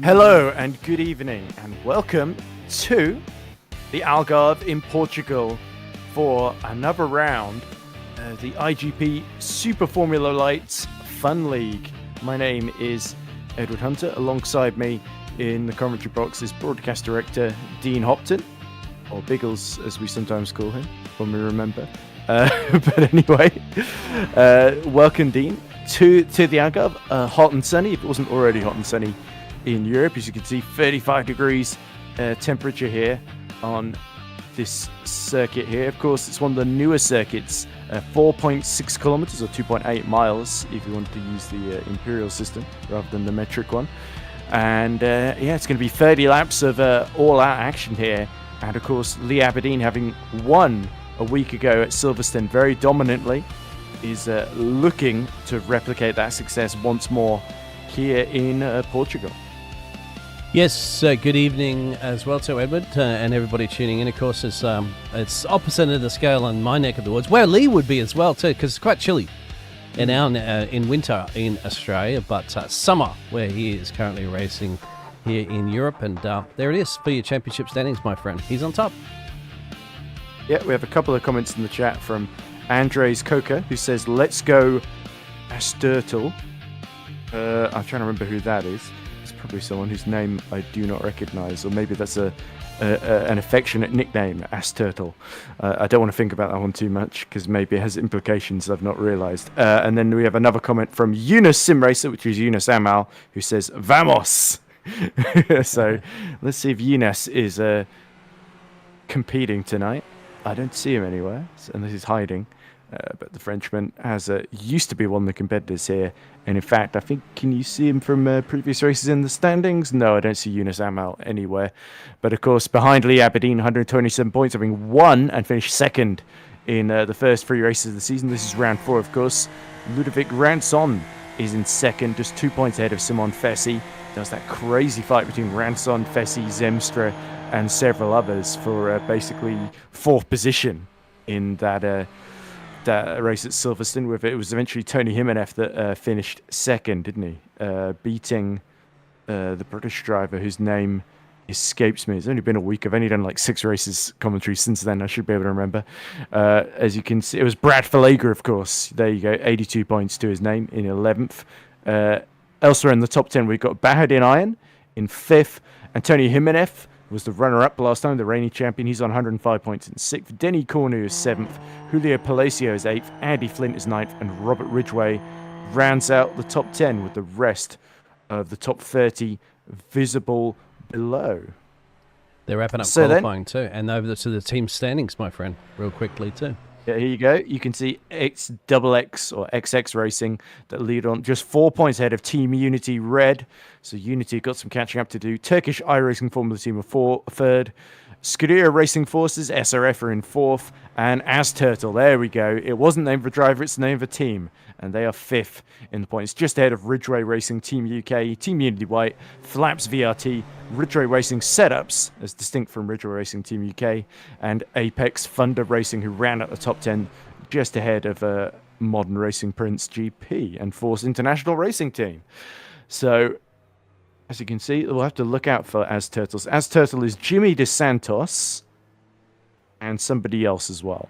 Hello and good evening and welcome to the Algarve in Portugal for another round of the IGP Super Formula Lights Fun League. My name is Edward Hunter. Alongside me in the commentary box is broadcast director Dean Hopton, or Biggles as we sometimes call him when we remember. But anyway, welcome Dean to the Algarve. Hot and sunny, if it wasn't already hot and sunny in Europe. As you can see, 35 degrees temperature here on this circuit here. Of course, it's one of the newer circuits, 4.6 kilometers or 2.8 miles if you want to use the imperial system rather than the metric one. And it's going to be 30 laps of all-out action here. And of course, Lee Aberdeen, having won a week ago at Silverstone very dominantly, is looking to replicate that success once more here in Portugal. Yes, good evening as well to Edward and everybody tuning in. Of course, it's opposite end of the scale on my neck of the woods, where Lee would be as well too, because it's quite chilly in winter in Australia, but summer where he is currently racing here in Europe. And there it is for your championship standings, my friend. He's on top. Yeah, we have a couple of comments in the chat from Andres Coca, who says, "Let's go Asturtle." I'm trying to remember who that is. It's probably someone whose name I do not recognise, or maybe that's an affectionate nickname, Asturtle. I don't want to think about that one too much because maybe it has implications I've not realised. And then we have another comment from Eunice Simracer, which is Eunice Amal, who says, "Vamos!" So let's see if Eunice is competing tonight. I don't see him anywhere, unless he's hiding. But the Frenchman used to be one of the competitors here. And in fact, I think, can you see him from previous races in the standings? No, I don't see Eunice Amal anywhere. But of course, behind Lee Aberdeen, 127 points, having won and finished second in the first three races of the season. This is round 4, of course. Ludovic Ranson is in second, just 2 points ahead of Simon Fessy. Does that crazy fight between Ranson, Fessy, Zemstra, and several others for basically fourth position in that race at Silverstone. With it was eventually Tony Jimenez that finished second, didn't he? Beating the British driver whose name escapes me. It's only been a week. I've only done like 6 races commentary since then. I should be able to remember. As you can see, it was Brad Falager, of course. There you go, 82 points to his name in 11th. Elsewhere in the top 10, we've got Bahadin Iron in 5th, and Tony Jimenez was the runner-up last time, the reigning champion. He's on 105 points in 6th. Denny Cornu is 7th. Julio Palacio is 8th. Andy Flint is 9th. And Robert Ridgway rounds out the top 10 with the rest of the top 30 visible below. They're wrapping up qualifying too. And over to the team standings, my friend, real quickly too. Yeah, here you go. You can see XXX or XX Racing that lead on just 4 points ahead of Team Unity Red. So Unity got some catching up to do. Turkish iRacing Formula Team are third. Scuderia Racing Forces, SRF, are in 4th. And Asturtle, there we go. It wasn't named for driver, it's named for team. And they are 5th in the points, just ahead of Ridgeway Racing Team UK, Team Unity White, Flaps VRT, Ridgeway Racing Setups, as distinct from Ridgeway Racing Team UK, and Apex Thunder Racing, who ran at the top 10, just ahead of Modern Racing Prince GP and Force International Racing Team. So, as you can see, we'll have to look out for Asturtles. Asturtle is Jimmy DeSantos and somebody else as well.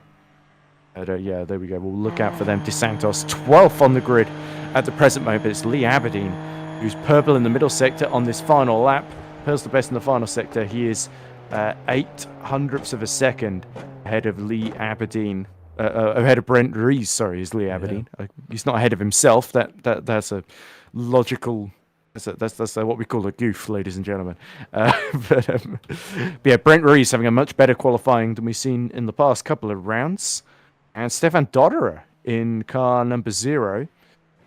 Yeah, there we go. We'll look out for them. DeSantos, 12th on the grid at the present moment. It's Lee Aberdeen, who's purple in the middle sector on this final lap. Pearl's the best in the final sector. He is 800ths of a second ahead of Lee Aberdeen. Ahead of Brent Rees, sorry, is Lee Aberdeen. Yeah. He's not ahead of himself. That's a logical... That's what we call a goof, ladies and gentlemen. But yeah, Brent Rees having a much better qualifying than we've seen in the past couple of rounds. And Stefan Dodderer in car number 0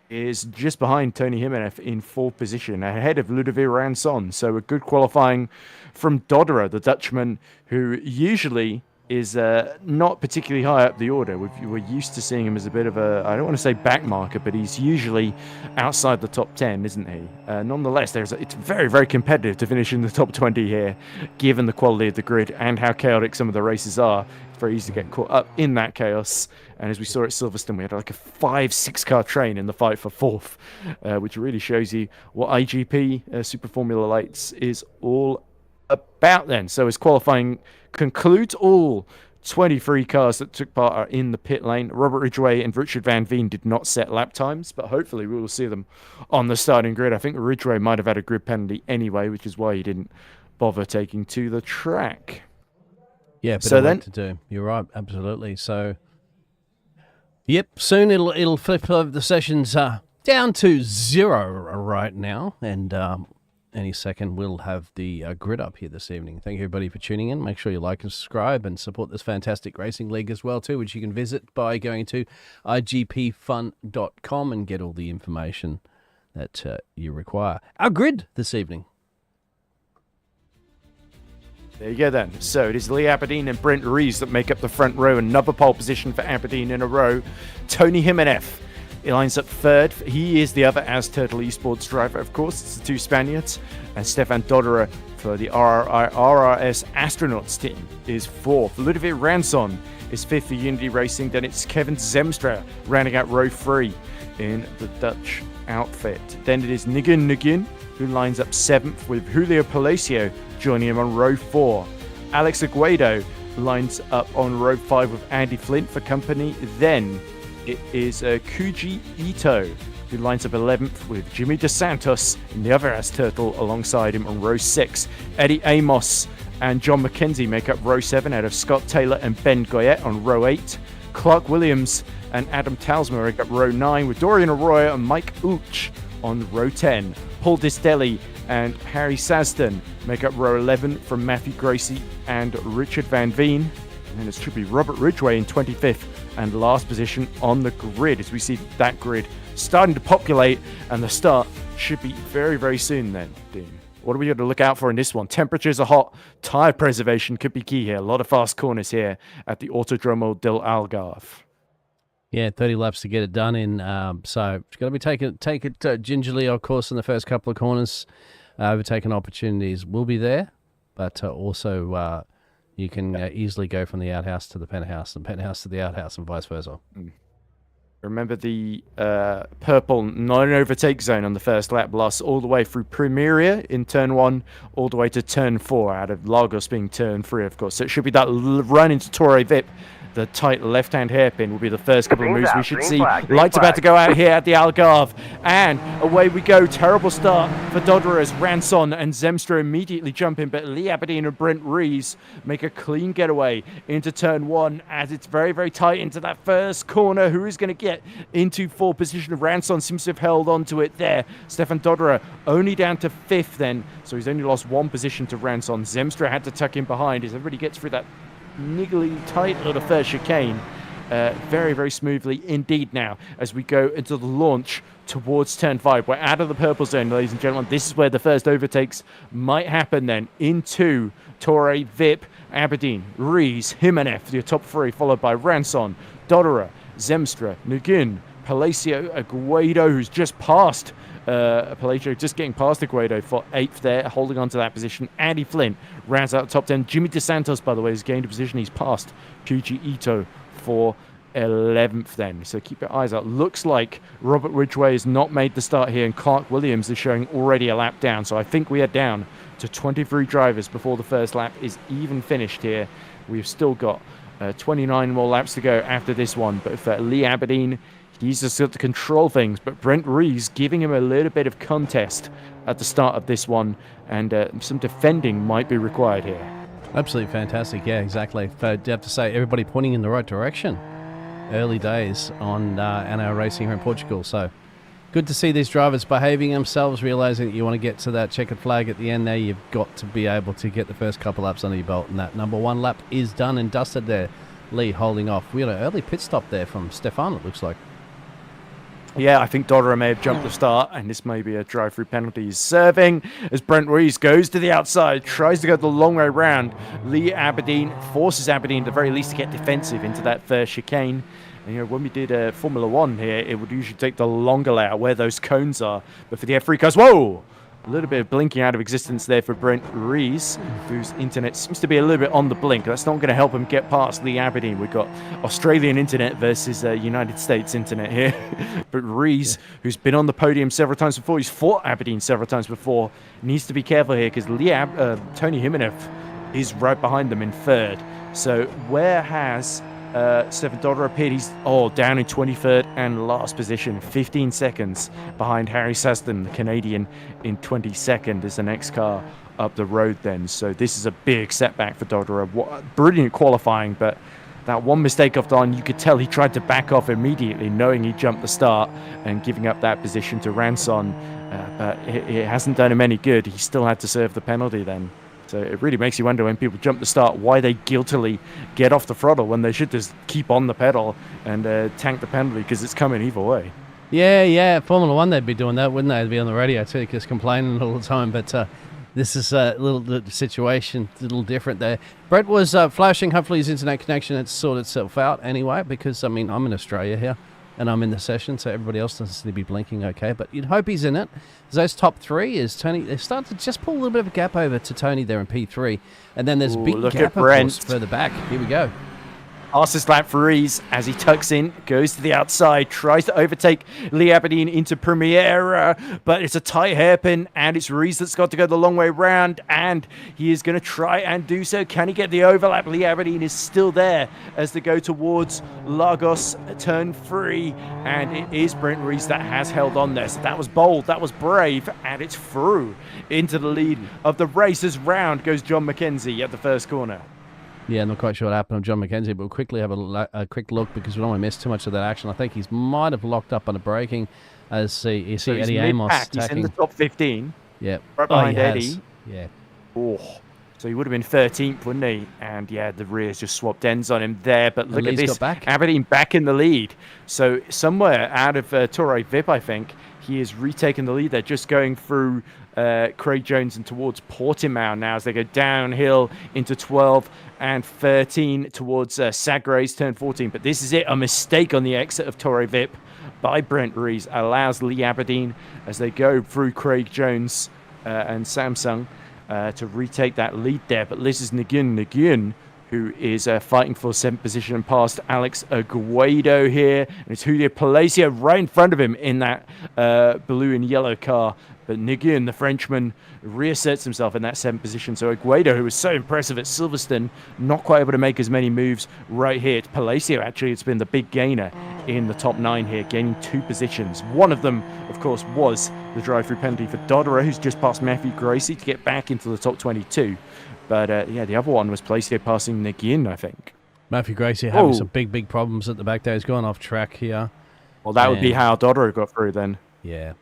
is just behind Tony Jimenez in 4th position, ahead of Ludovic Ranson. So a good qualifying from Dodderer, the Dutchman, who usually is not particularly high up the order. We're used to seeing him as a bit of a, I don't want to say backmarker, but he's usually outside the top 10, isn't he? Nonetheless, it's very, very competitive to finish in the top 20 here, given the quality of the grid and how chaotic some of the races are. It's very easy to get caught up in that chaos. And as we saw at Silverstone, we had like a 5-6 car train in the fight for fourth, which really shows you what IGP Super Formula Lights is all about then. So as qualifying concludes, all 23 cars that took part are in the pit lane. Robert Ridgway and Richard Van Veen did not set lap times, but hopefully we will see them on the starting grid. I think Ridgway might have had a grid penalty anyway, which is why he didn't bother taking to the track. Yeah, but so then to do. You're right, absolutely. So, yep, soon it'll flip over. The sessions down to 0 right now, and any second we'll have the grid up here this evening. Thank you everybody for tuning in. Make sure you like and subscribe and support this fantastic racing league as well too, which you can visit by going to iGPFun.com and get all the information that you require. Our grid this evening. There you go then. So it is Lee Aberdeen and Brent Rees that make up the front row. Another pole position for Aberdeen in a row. Tony Jimenez, he lines up third. He is the other As Turtle Esports driver, of course. It's the two Spaniards. And Stefan Dodderer for the RRS Astronauts team is fourth. Ludovic Ranson is fifth for Unity Racing. Then it's Kevin Zemstra rounding out row 3 in the Dutch outfit. Then it is Nguyen, who lines up seventh, with Julio Palacio joining him on row 4. Alex Aguado lines up on row 5 with Andy Flint for company. Then it is Kuji Ito, who lines up 11th with Jimmy DeSantos and the other As Turtle alongside him on row 6. Eddie Amos and John McKenzie make up row 7 out of Scott Taylor and Ben Goyette on row 8. Clark Williams and Adam Talsma make up row 9 with Dorian Arroyo and Mike Ooch on row 10. Paul Distelli and Harry Sasden make up row 11 from Matthew Gracie and Richard Van Veen. And then it should be Robert Ridgway in 25th and last position on the grid, as we see that grid starting to populate, and the start should be very, very soon then, Dean. What are we going to look out for in this one? Temperatures are hot. Tyre preservation could be key here. A lot of fast corners here at the Autodromo del Algarve. Yeah, 30 laps to get it done in. So it's got to be take it gingerly, of course, in the first couple of corners. Overtaking opportunities will be there, but also you can easily go from the outhouse to the penthouse and penthouse to the outhouse and vice versa. Remember the purple non-overtake zone on the first lap lasts all the way through Primeria in turn 1, all the way to turn 4, out of Lagos being turn 3, of course. So it should be that run into Torre Vip. The tight left-hand hairpin will be the first couple of moves we should see. Lights about to go out here at the Algarve. And away we go. Terrible start for Dodderer as Ranson and Zemstra immediately jump in. But Lee Aberdeen and Brent Rees make a clean getaway into turn 1 as it's very, very tight into that first corner. Who is going to get into 4th position? Ranson seems to have held on to it there. Stefan Dodderer only down to 5th then. So he's only lost 1 position to Ranson. Zemstra had to tuck in behind as everybody gets through that niggly tight little first chicane very, very smoothly indeed now as we go into the launch towards turn 5. We're out of the purple zone, ladies and gentlemen. This is where the first overtakes might happen then into Torre, Vip, Aberdeen, Rees, Jimenez, the top 3, followed by Ranson, Dodderer, Zemstra, Nguyen, Palacio, Aguado, who's just passed Palacio just getting past Aguado for 8th there, holding on to that position. Andy Flint rounds out the top 10. Jimmy DeSantos, by the way, has gained a position. He's passed Kuji Ito for 11th then. So keep your eyes out. Looks like Robert Ridgway has not made the start here, and Clark Williams is showing already a lap down. So I think we are down to 23 drivers before the first lap is even finished here. We've still got 29 more laps to go after this one. But for Lee Aberdeen, he's just got to control things, but Brent Rees giving him a little bit of contest at the start of this one, and some defending might be required here. Absolutely fantastic, yeah, exactly. But I have to say, everybody pointing in the right direction. Early days on our racing here in Portugal, so good to see these drivers behaving themselves, realising that you want to get to that checkered flag at the end there. You've got to be able to get the first couple laps under your belt, and that number 1 lap is done and dusted there. Lee holding off. We had an early pit stop there from Stefan, it looks like. Yeah, I think Dodderer may have jumped the start, and this may be a drive-through penalty. He's serving as Brent Rees goes to the outside, tries to go the long way round. Lee Aberdeen forces Aberdeen, at the very least, to get defensive into that first chicane. And, when we did Formula One here, it would usually take the longer layout where those cones are. But for the F3 cars, whoa! A little bit of blinking out of existence there for Brent Rees, whose internet seems to be a little bit on the blink. That's not going to help him get past Lee Aberdeen. We've got Australian internet versus United States internet here. But Rees, who's been on the podium several times before, he's fought Aberdeen several times before, needs to be careful here because Tony Jimenez is right behind them in third. So where has Stefan Dodder appeared? He's down in 23rd and last position, 15 seconds behind Harry Saston, the Canadian, in 22nd as the next car up the road then. So this is a big setback for Dodder. Brilliant qualifying, but that one mistake off the line, you could tell he tried to back off immediately, knowing he jumped the start and giving up that position to Ranson. But it hasn't done him any good. He still had to serve the penalty then. So it really makes you wonder, when people jump the start, why they guiltily get off the throttle when they should just keep on the pedal and tank the penalty, because it's coming either way. Yeah. Formula One, they'd be doing that, wouldn't they? They'd be on the radio too, just complaining all the time. But this is a little situation, a little different there. Brett was flashing. Hopefully his internet connection had sorted itself out anyway, because, I'm in Australia here. And I'm in the session, so everybody else doesn't seem to be blinking okay. But you'd hope he's in it. Those top three is Tony. They start to just pull a little bit of a gap over to Tony there in P3. And then there's a big gap, of course, further back. Here we go. Fastest lap for Rees as he tucks in, goes to the outside, tries to overtake Lee Aberdeen into Premiere, but it's a tight hairpin, and it's Rees that's got to go the long way round, and he is going to try and do so. Can he get the overlap? Lee Aberdeen is still there as they go towards Lagos turn 3, and it is Brent Rees that has held on there. So that was bold, that was brave, and it's through into the lead of the race as round goes John McKenzie at the first corner. Yeah, not quite sure what happened to John McKenzie, but we'll quickly have a quick look, because we don't want to miss too much of that action. I think he might have locked up on a braking as you see Eddie Amos attacking. He's in the top 15. Yeah. Right behind Eddie. Yeah. Oh, so he would have been 13th, wouldn't he? And yeah, the rear's just swapped ends on him there. But look at this, Aberdeen back in the lead. So somewhere out of Torrey Vip, I think, he has retaken the lead there, just going through Craig Jones and towards Portimao now as they go downhill into 12 and 13 towards Sagrays turn 14. But this is it, a mistake on the exit of Torrey Vip by Brent Rees allows Lee Aberdeen, as they go through Craig Jones and Samsung, to retake that lead there. But this is Nguyen, who is fighting for 7th position past Alex Guaido here. And it's Julio Palacio right in front of him in that blue and yellow car. But Nguyen, the Frenchman, reasserts himself in that 7th position. So Guaido, who was so impressive at Silverstone, not quite able to make as many moves right here. It's Palacio, actually, it's been the big gainer in the top 9 here, gaining 2 positions. One of them, of course, was the drive-through penalty for Dodderer, who's just passed Matthew Gracie to get back into the top 22. But the other one was Palacio passing Nguyen, I think. Matthew Gracie having some big problems at the back there. He's gone off track here. Well, that would be how Dodderer got through then. Yeah.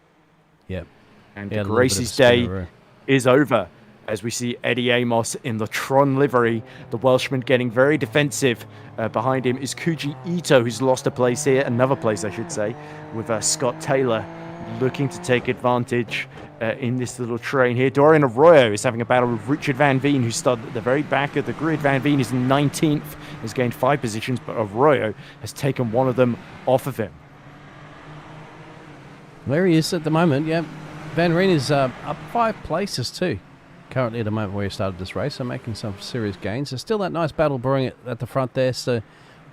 Yep. And Gracie's day is over, as we see Eddie Amos in the Tron livery. The Welshman getting very defensive. Behind him is Kuji Ito, who's lost a place here, another place I should say, with Scott Taylor looking to take advantage in this little train here. Dorian Arroyo is having a battle with Richard Van Veen, who started at the very back of the grid. Van Veen is 19th, has gained 5 positions, but Arroyo has taken one of them off of him. Where he is at the moment, yeah. Van Reen is up 5 places too, currently at the moment where he started this race, so making some serious gains. There's still that nice battle brewing at the front there, so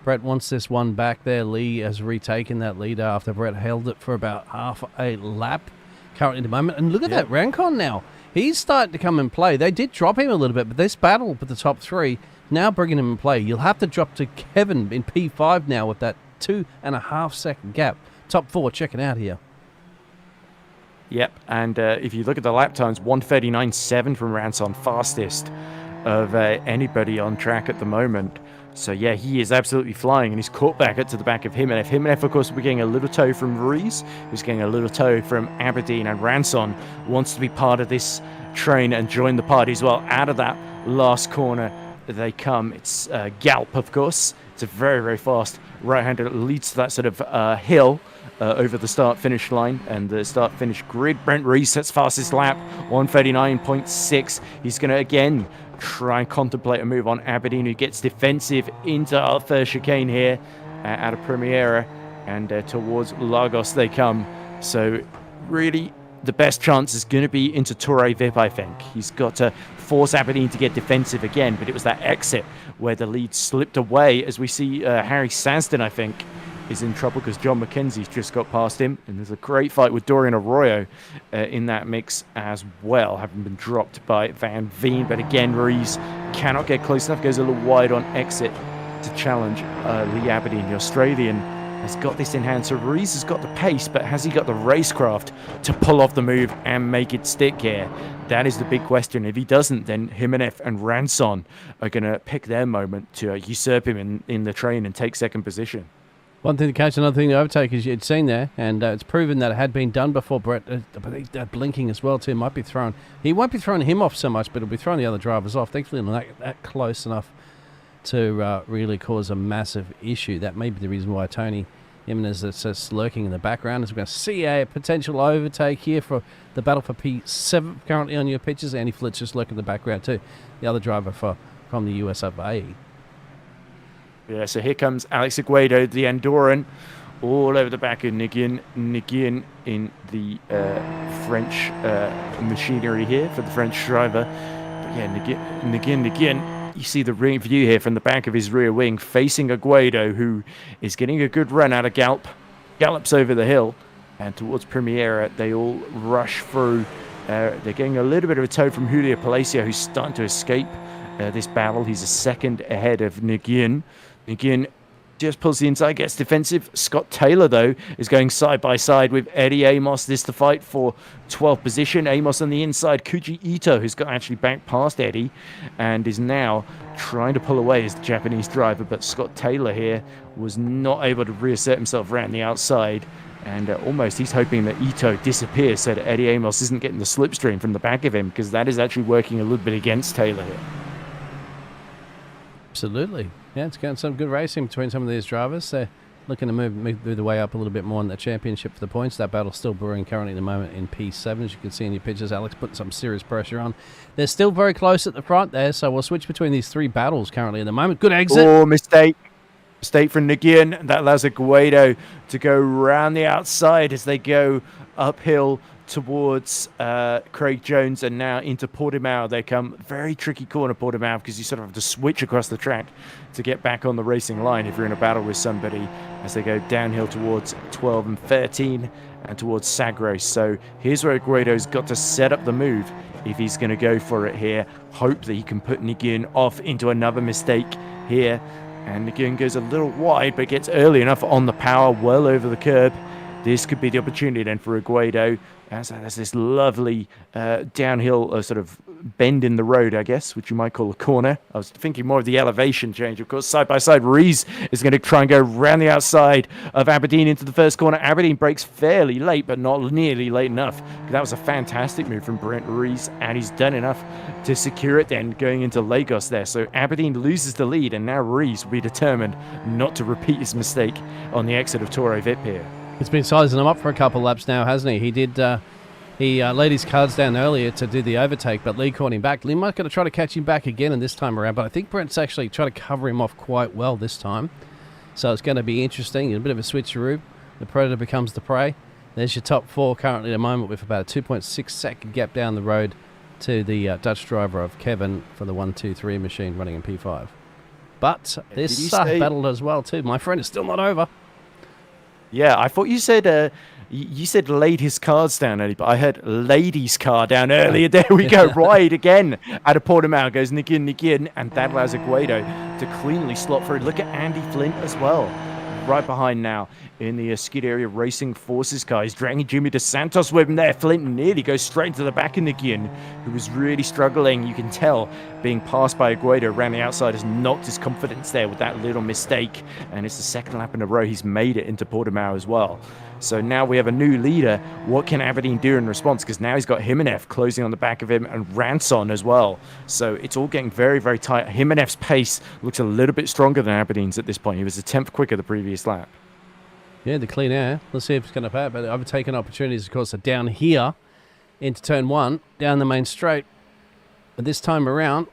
Brett wants this one back there. Lee has retaken that lead after Brett held it for about half a lap currently at the moment. And look at that Rancon now. He's starting to come and play. They did drop him a little bit, but this battle for the top 3 now bringing him in play. You'll have to drop to Kevin in P5 now with that 2.5 second gap. Top 4, check it out here. Yep, and if you look at the lap times, 1:39.7 from Ranson, fastest of anybody on track at the moment. So yeah, he is absolutely flying, and he's caught back to the back of Jimenez. Jimenez, of course, we're getting a little tow from Rees, who's getting a little tow from Aberdeen, and Ranson wants to be part of this train and join the party as well. Out of that last corner they come. It's Galp, of course. It's a very, very fast right-hander that leads to that sort of hill over the start-finish line and the start-finish grid. Brent Rees sets fastest lap, 1:39.6. He's going to, again, try and contemplate a move on Aberdeen, who gets defensive into our first chicane here out of Premiera, and towards Lagos they come. So really the best chance is going to be into Torre Vip, I think. He's got to force Aberdeen to get defensive again, but it was that exit where the lead slipped away, as we see Harry Sasden, I think, is in trouble because John McKenzie's just got past him, and there's a great fight with Dorian Arroyo in that mix as well, having been dropped by Van Veen. But again, Rees cannot get close enough, goes a little wide on exit to challenge Lee Aberdeen. The Australian has got this in hand, so Rees has got the pace, but has he got the racecraft to pull off the move and make it stick here? That is the big question. If he doesn't, then Jimenez and Ranson are going to pick their moment to usurp him in the train and take second position. One thing to catch, another thing to overtake, as you'd seen there, and it's proven that it had been done before. Brett, that blinking as well too might be thrown. He won't be throwing him off so much, but it'll be throwing the other drivers off. Thankfully, not that close enough to really cause a massive issue. That may be the reason why Tony Jimenez is just lurking in the background. As we're going to see a potential overtake here for the battle for P7 currently on your pitches. Andy Flitz just lurking in the background too, the other driver from the US of A. Yeah, so here comes Alex Aguado, the Andorran, all over the back of Nguyen. Nguyen in the French machinery here for the French driver. But yeah, Nguyen, you see the view here from the back of his rear wing facing Aguado, who is getting a good run out of gallops over the hill and towards Premiera. They all rush through. They're getting a little bit of a tow from Julio Palacio, who's starting to escape this battle. He's a second ahead of Nguyen. Nguyen just pulls the inside, gets defensive. Scott Taylor, though, is going side by side with Eddie Amos. This is the fight for 12th position. Amos on the inside. Kuji Ito, who's got actually back past Eddie and is now trying to pull away as the Japanese driver. But Scott Taylor here was not able to reassert himself around the outside. And almost he's hoping that Ito disappears so that Eddie Amos isn't getting the slipstream from the back of him, because that is actually working a little bit against Taylor here. Absolutely. Yeah, it's getting some good racing between some of these drivers. They're looking to move the way up a little bit more in the championship for the points. That battle's still brewing currently at the moment in P7, as you can see in your pictures. Alex putting some serious pressure on. They're still very close at the front there, so we'll switch between these three battles currently at the moment. Good exit. Oh, mistake from Nguyen. That allows Aguado to go round the outside as they go uphill towards Craig Jones and now into Portimao. They come very tricky corner, Portimao, because you sort of have to switch across the track to get back on the racing line if you're in a battle with somebody, as they go downhill towards 12 and 13 and towards Sagros. So here's where Aguado's got to set up the move if he's going to go for it here. Hope that he can put Nguyen off into another mistake here. And Nguyen goes a little wide, but gets early enough on the power, well over the curb. This could be the opportunity then for Aguado. As this lovely downhill sort of bend in the road, I guess, which you might call a corner. I was thinking more of the elevation change. Of course, side by side, Rees is going to try and go round the outside of Aberdeen into the first corner. Aberdeen breaks fairly late, but not nearly late enough. That was a fantastic move from Brent Rees, and he's done enough to secure it then going into Lagos there. So Aberdeen loses the lead, and now Rees will be determined not to repeat his mistake on the exit of Torre Vip here. He's been sizing them up for a couple of laps now, hasn't he? He did. He laid his cards down earlier to do the overtake, but Lee caught him back. Lee might going to try to catch him back again in this time around, but I think Brent's actually tried to cover him off quite well this time. So it's going to be interesting. A bit of a switcheroo. The predator becomes the prey. There's your top four currently at the moment, with about a 2.6 second gap down the road to the Dutch driver of Kevin for the 1-2-3 machine running in P5. But this battle as well too. My friend is still not over. Yeah, I thought you said you said laid his cards down early, but I heard ladies' car down earlier. There we go, right again. Out of Portimao goes Nguyen, and that allows Aguado to cleanly slot through. Look at Andy Flint as well, right behind now in the Scuderia Racing Forces car. He's dragging Jimmy Dos Santos with him there. Flint nearly goes straight into the back of Nguyen, who was really struggling. You can tell being passed by Aguado around the outside has knocked his confidence there with that little mistake. And it's the second lap in a row he's made it into Portimao as well. So now we have a new leader. What can Aberdeen do in response? Because now he's got Jimenez closing on the back of him and Ranson as well. So it's all getting very, very tight. Jimenez's pace looks a little bit stronger than Aberdeen's at this point. He was a 10th quicker the previous lap. Yeah, the clean air. Let's see if it's going to pay. But overtaken opportunities, of course, are down here into turn 1, down the main straight. But this time around,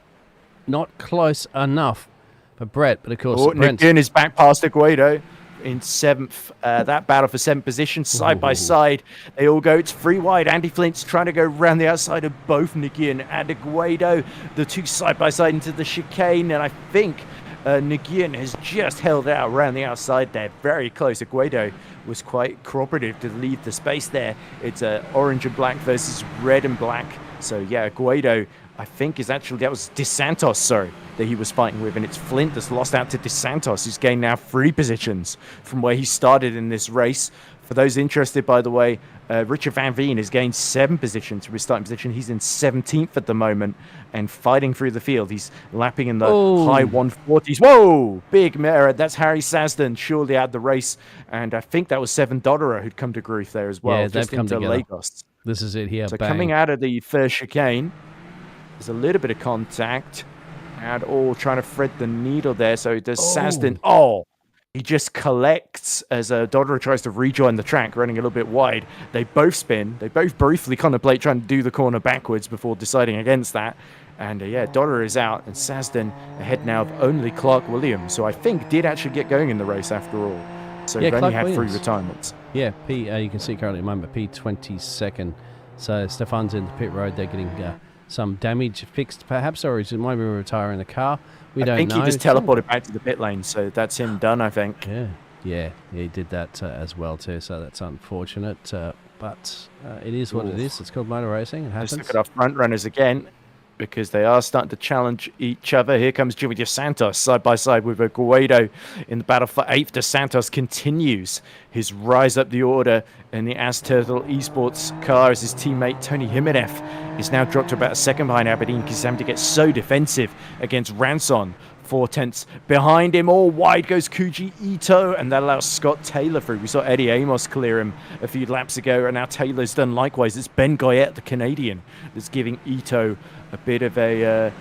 not close enough for Brett. But, of course, Brent's... Nguyen is back past Aguado in 7th. That battle for 7th position, side by side. They all go. It's free wide. Andy Flint's trying to go around the outside of both Nguyen and Aguado. The two side by side into the chicane. And I think... Nguyen has just held out around the outside there, very close. Aguado was quite cooperative to leave the space there. It's orange and black versus red and black. So yeah, Aguado, I think, is actually, that was DeSantos, sorry, that he was fighting with. And it's Flint that's lost out to DeSantos, who's gained now 3 positions from where he started in this race. For those interested, by the way, Richard Van Veen has gained 7 positions from his starting position. He's in 17th at the moment and fighting through the field. He's lapping in the high 140s. Whoa! Big mirror. That's Harry Sasden surely out the race. And I think that was Seven Dodderer who'd come to grief there as well. Yeah, just they've come into together. Lagos. This is it here. So Bang. coming out of the first chicane, there's a little bit of contact. And trying to thread the needle there. So does Sasden. He just collects as Dodderer tries to rejoin the track, running a little bit wide. They both spin. They both briefly contemplate trying to do the corner backwards before deciding against that. And Dodderer is out, and Sasden ahead now of only Clark Williams, who I think did actually get going in the race after all. So they've only had 3 retirements. Yeah, you can see currently at the moment, P22nd. So Stefan's in the pit road. They're getting some damage fixed, perhaps, or is it might be retiring the car? We don't know. I think he just teleported back to the pit lane, so that's him done, I think. Yeah, he did that as well too, so that's unfortunate. But it is what it is. It's called motor racing. It happens. Let's look at our front runners again, because they are starting to challenge each other. Here comes Jimmy DeSantos side by side with Aguado in the battle for 8th. DeSantos continues his rise up the order in the Turtle Esports car as his teammate Tony Jimenez is now dropped to about a second behind Aberdeen because he's having to get so defensive against Ranson. 4/10 behind him, all wide goes Kuji Ito, and that allows Scott Taylor through. We saw Eddie Amos clear him a few laps ago, and now Taylor's done likewise. It's Ben Goyette, the Canadian, that's giving Ito a bit of a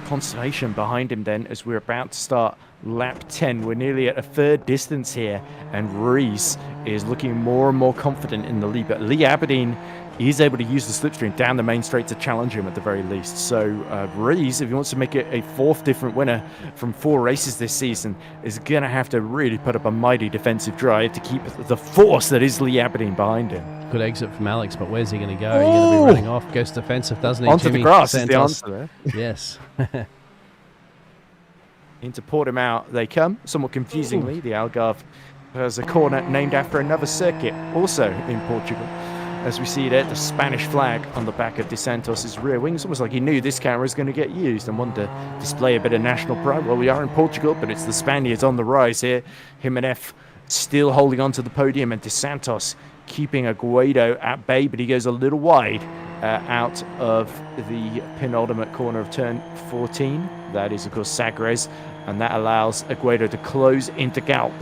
consolation behind him then as we're about to start lap 10. We're nearly at a third distance here, and Rees is looking more and more confident in the lead, but Lee Aberdeen is able to use the slipstream down the main straight to challenge him at the very least. So Rees, if he wants to make it a 4th different winner from 4 races this season, is going to have to really put up a mighty defensive drive to keep the force that is Lee Aberdeen behind him. Good exit from Alex, but where's he going to go? He's going to be running off. Goes defensive, doesn't he? Onto Jimmy the grass Santos. is the answer there. Yes. Into Portimao they come. Somewhat confusingly, the Algarve has a corner named after another circuit, also in Portugal. As we see there, the Spanish flag on the back of DeSantos' rear wing. It's almost like he knew this camera was going to get used and wanted to display a bit of national pride. Well, we are in Portugal, but it's the Spaniards on the rise here. Jimenez still holding on to the podium, and DeSantos keeping Aguado at bay, but he goes a little wide out of the penultimate corner of turn 14. That is, of course, Sagres, and that allows Aguado to close into Galp.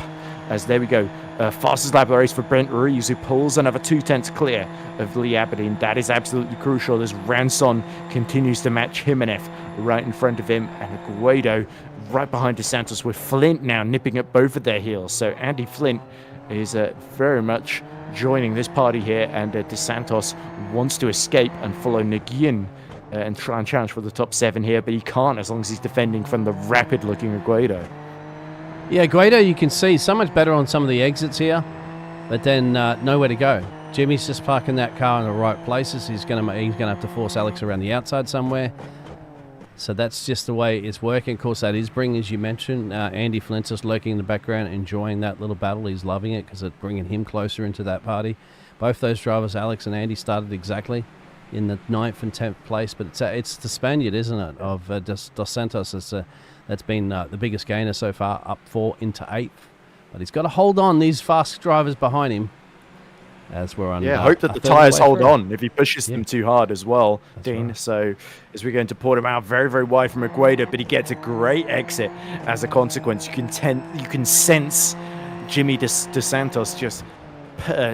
As there we go, fastest lap of the race for Brent Rees, who pulls another 2/10 clear of Lee Aberdeen. That is absolutely crucial as Ranson continues to match Jimenez right in front of him, and Aguado right behind DeSantos, with Flint now nipping at both of their heels. So Andy Flint is very much joining this party here, and DeSantos wants to escape and follow Nguyen and try and challenge for the top 7 here, but he can't as long as he's defending from the rapid-looking Aguado. Yeah, Guido, you can see so much better on some of the exits here, but then nowhere to go. Jimmy's just parking that car in the right places. He's going to have to force Alex around the outside somewhere. So that's just the way it's working. Of course, that is bringing, as you mentioned, Andy Flint's just lurking in the background, enjoying that little battle. He's loving it because it's bringing him closer into that party. Both those drivers, Alex and Andy, started exactly in the 9th and 10th place, but it's the Spaniard, isn't it, of Dos Santos. That's been the biggest gainer so far, up 4 into 8th. But he's got to hold on these fast drivers behind him as we're on. Yeah, hope that the tyres hold on if he pushes them too hard as well, that's Dean. Right. So as we go into Portimao, very, very wide from Aguado, but he gets a great exit as a consequence. You can sense Jimmy DeSantos just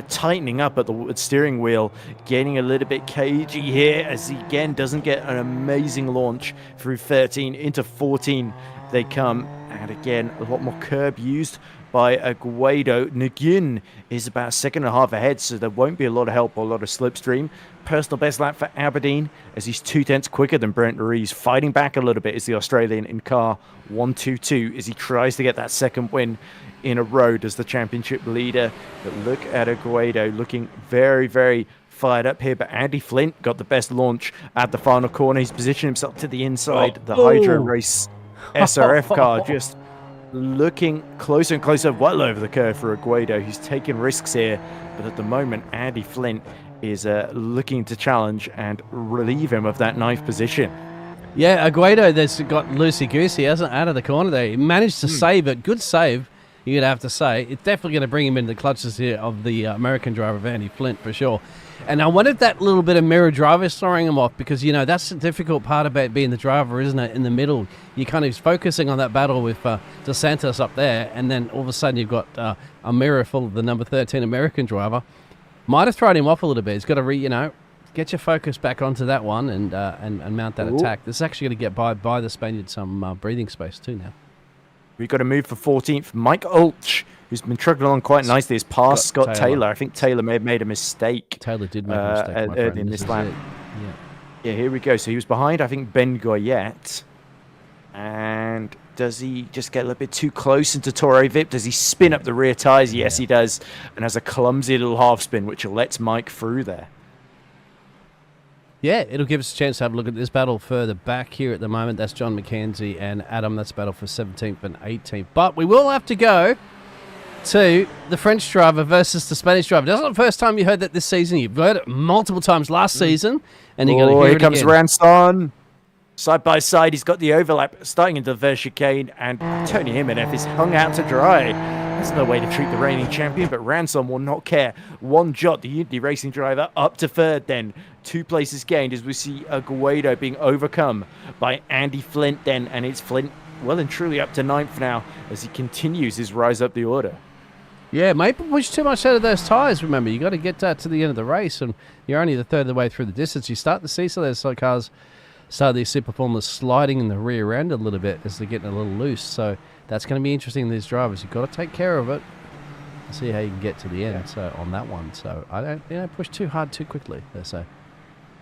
tightening up at the steering wheel, getting a little bit cagey here as he again doesn't get an amazing launch through 13 into 14 they come, And again, a lot more curb used by Aguado. Nguyen is about a second and a half ahead, so there won't be a lot of help or a lot of slipstream. Personal best lap for Aberdeen, as he's 2/10 quicker than Brent Rees. Fighting back a little bit is the Australian in car 122 as he tries to get that second win in a row as the championship leader. But look at Aguado looking very, very fired up here. But Andy Flint got the best launch at the final corner. He's positioned himself to the inside. The Hydro Race SRF car just looking closer and closer, well over the curve for Aguado. He's taking risks here, but at the moment, Andy Flint is looking to challenge and relieve him of that ninth position. Yeah, Aguado that's got loosey-goosey, hasn't out of the corner there. He managed to save it. Good save, you'd have to say. It's definitely going to bring him into the clutches here of the American driver, Andy Flint, for sure. And I wondered that little bit of mirror driver is throwing him off because, you know, that's the difficult part about being the driver, isn't it? In the middle, you're kind of focusing on that battle with Dos Santos up there, and then all of a sudden you've got a mirror full of the number 13 American driver. Might have thrown him off a little bit. He's got to, get your focus back onto that one and mount that attack. This is actually going to get by the Spaniard some breathing space too now. We've got to move for 14th. Mike Ulch, who's been trucking along quite nicely, has passed Scott Taylor. I think Taylor may have made a mistake. Taylor did make a mistake, early in this lap. Yeah, here we go. So he was behind, I think, Ben Goyette. And does he just get a little bit too close into Torre Vip? Does he spin up the rear tyres? Yes, he does. And has a clumsy little half spin, which lets Mike through there. Yeah, it'll give us a chance to have a look at this battle further back here at the moment. That's John McKenzie and Adam. That's battle for 17th and 18th. But we will have to go to the French driver versus the Spanish driver. That's not the first time you heard that this season. You've heard it multiple times last season. And you're going to hear here it comes again. Ranson. Side by side, he's got the overlap starting into the first chicane, and Tony Jimenez is hung out to dry. There's no way to treat the reigning champion, but Ransom will not care. One jot, the Unity Racing driver, up to third then. 2 places gained as we see Aguado being overcome by Andy Flint then, and it's Flint well and truly up to 9th now as he continues his rise up the order. Yeah, maybe push too much out of those tyres, remember. You got to get to the end of the race, and you're only the third of the way through the distance. You start to see some of those cars, these super performers sliding in the rear end a little bit as they're getting a little loose. So that's going to be interesting, these drivers. You've got to take care of it and see how you can get to the end on that one. So I don't push too hard too quickly, they say.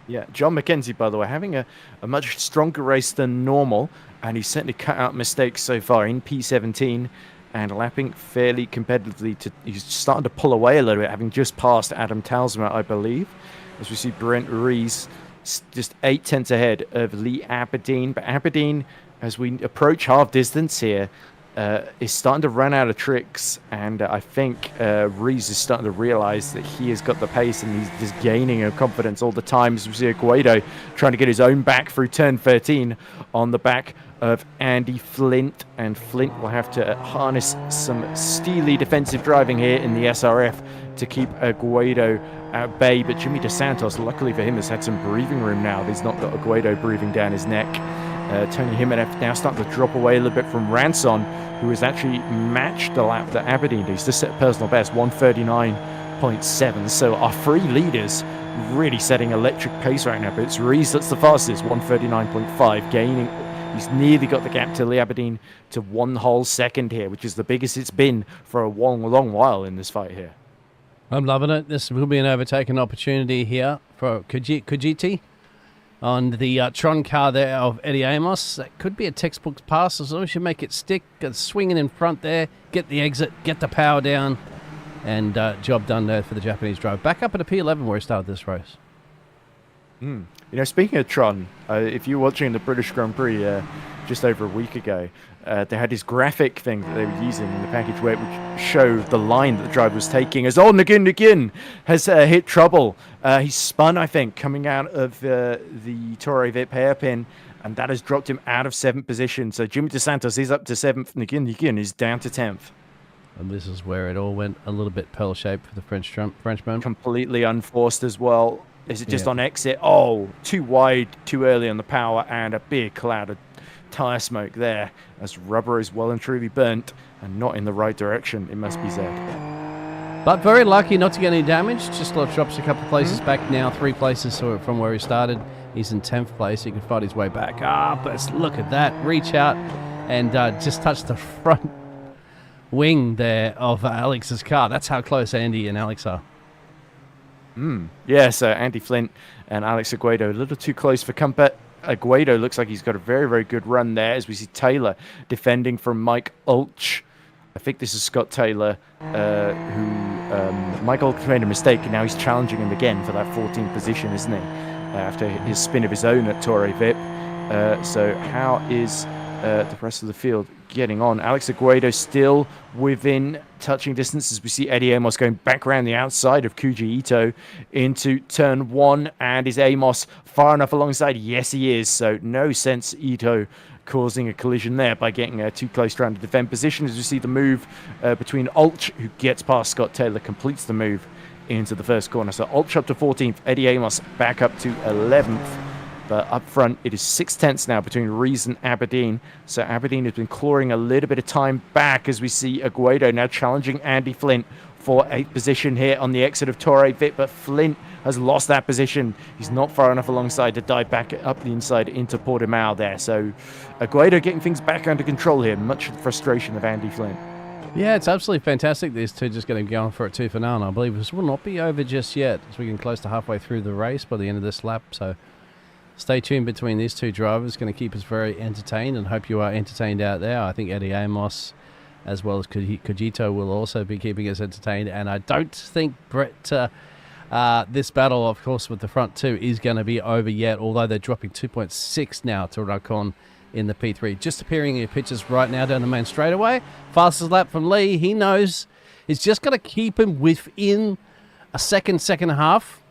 Yeah, John McKenzie, by the way, having a much stronger race than normal, and he's certainly cut out mistakes so far in P17 and lapping fairly competitively. He's starting to pull away a little bit, having just passed Adam Talsma, I believe, as we see Brent Rees just 8/10 ahead of Lee Aberdeen. But Aberdeen, as we approach half distance here, is starting to run out of tricks, and I think Rees is starting to realize that he has got the pace and he's just gaining in confidence all the time. As we see Aguado trying to get his own back through turn 13 on the back of Andy Flint, and Flint will have to harness some steely defensive driving here in the SRF to keep Aguado at bay. But Jimmy Dos Santos, luckily for him, has had some breathing room now. He's not got Aguado breathing down his neck. Tony Jimenez now starting to drop away a little bit from Ranson, who has actually matched the lap that Aberdeen did. He's just set a personal best, 139.7. So our 3 leaders really setting electric pace right now. But it's Rees that's the fastest, 139.5, gaining. He's nearly got the gap to Lee Aberdeen to 1 whole second here, which is the biggest it's been for a long, long while in this fight here. I'm loving it. This will be an overtaking opportunity here for Kujiti on the Tron car there of Eddie Amos. That could be a textbook pass as long as you make it stick. Swinging in front there, get the exit, get the power down, and job done there for the Japanese driver. Back up at a P11 where he started this race. Speaking of Tron, if you're watching the British Grand Prix just over a week ago, they had this graphic thing that they were using in the package where it would show the line that the driver was taking as, Nguyen has hit trouble. He spun, I think, coming out of the Torre Vip hairpin, and that has dropped him out of 7th position. So Jimmy Dos Santos is up to 7th. Nguyen is down to 10th. And this is where it all went a little bit pearl-shaped for the Frenchman. Completely unforced as well. Is it just on exit? Oh, too wide, too early on the power, and a big cloud of tyre smoke there as rubber is well and truly burnt and not in the right direction, it must be said. But very lucky not to get any damage. Just drops a couple of places back now, 3 places from where he started. He's in 10th place. He can fight his way back up. Let's look at that. Reach out and just touched the front wing there of Alex's car. That's how close Andy and Alex are. Yeah, so Andy Flint and Alex Aguado a little too close for comfort. Aguado looks like he's got a very, very good run there as we see Taylor defending from Mike Ulch. I think this is Scott Taylor, who Mike Ulch made a mistake, and now he's challenging him again for that 14th position, isn't he? After his spin of his own at Torrey Vip. So how is the rest of the field getting on? Alex Aguado still within touching distance as we see Eddie Amos going back around the outside of Kuji Ito into turn 1. And is Amos far enough alongside? Yes, he is. So no sense Ito causing a collision there by getting too close to around the defend position. As we see the move between Ulch, who gets past Scott Taylor, completes the move into the first corner. So Ulch up to 14th, Eddie Amos back up to 11th. But up front, it is 6/10 now between Rees and Aberdeen. So Aberdeen has been clawing a little bit of time back as we see Aguado now challenging Andy Flint for 8th position here on the exit of Torrey Vip. But Flint has lost that position. He's not far enough alongside to dive back up the inside into Portimao there. So Aguado getting things back under control here, much to the frustration of Andy Flint. Yeah, it's absolutely fantastic. These two just going to go on for it 2 for now, and I believe this will not be over just yet as we get close to halfway through the race by the end of this lap. So stay tuned between these two drivers. Going to keep us very entertained, and hope you are entertained out there. I think Eddie Amos as well as Kojito will also be keeping us entertained, and I don't think Brett this battle, of course, with the front two is going to be over yet, although they're dropping 2.6 now to Racon in the P3. Just appearing in your pictures right now down the main straightaway. Fastest lap from Lee. He knows it's just going to keep him within a second and a half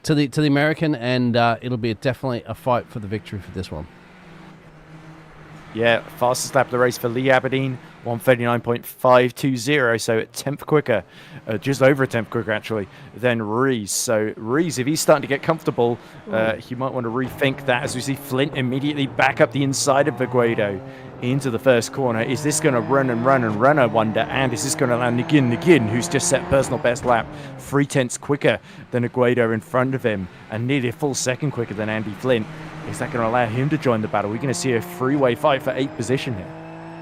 to the American, and it'll be definitely a fight for the victory for this one. Yeah, fastest lap of the race for Lee Aberdeen, 1:39.520, so a tenth quicker, just over a tenth quicker actually, than Rees. So Rees, if he's starting to get comfortable, he might want to rethink that as we see Flint immediately back up the inside of Aguado into the first corner. Is this going to run, I wonder, and is this going to allow Nagin, who's just set personal best lap, 3/10 quicker than Aguado in front of him, and nearly a full second quicker than Andy Flint? Is that going to allow him to join the battle? We're going to see a three-way fight for 8th position here.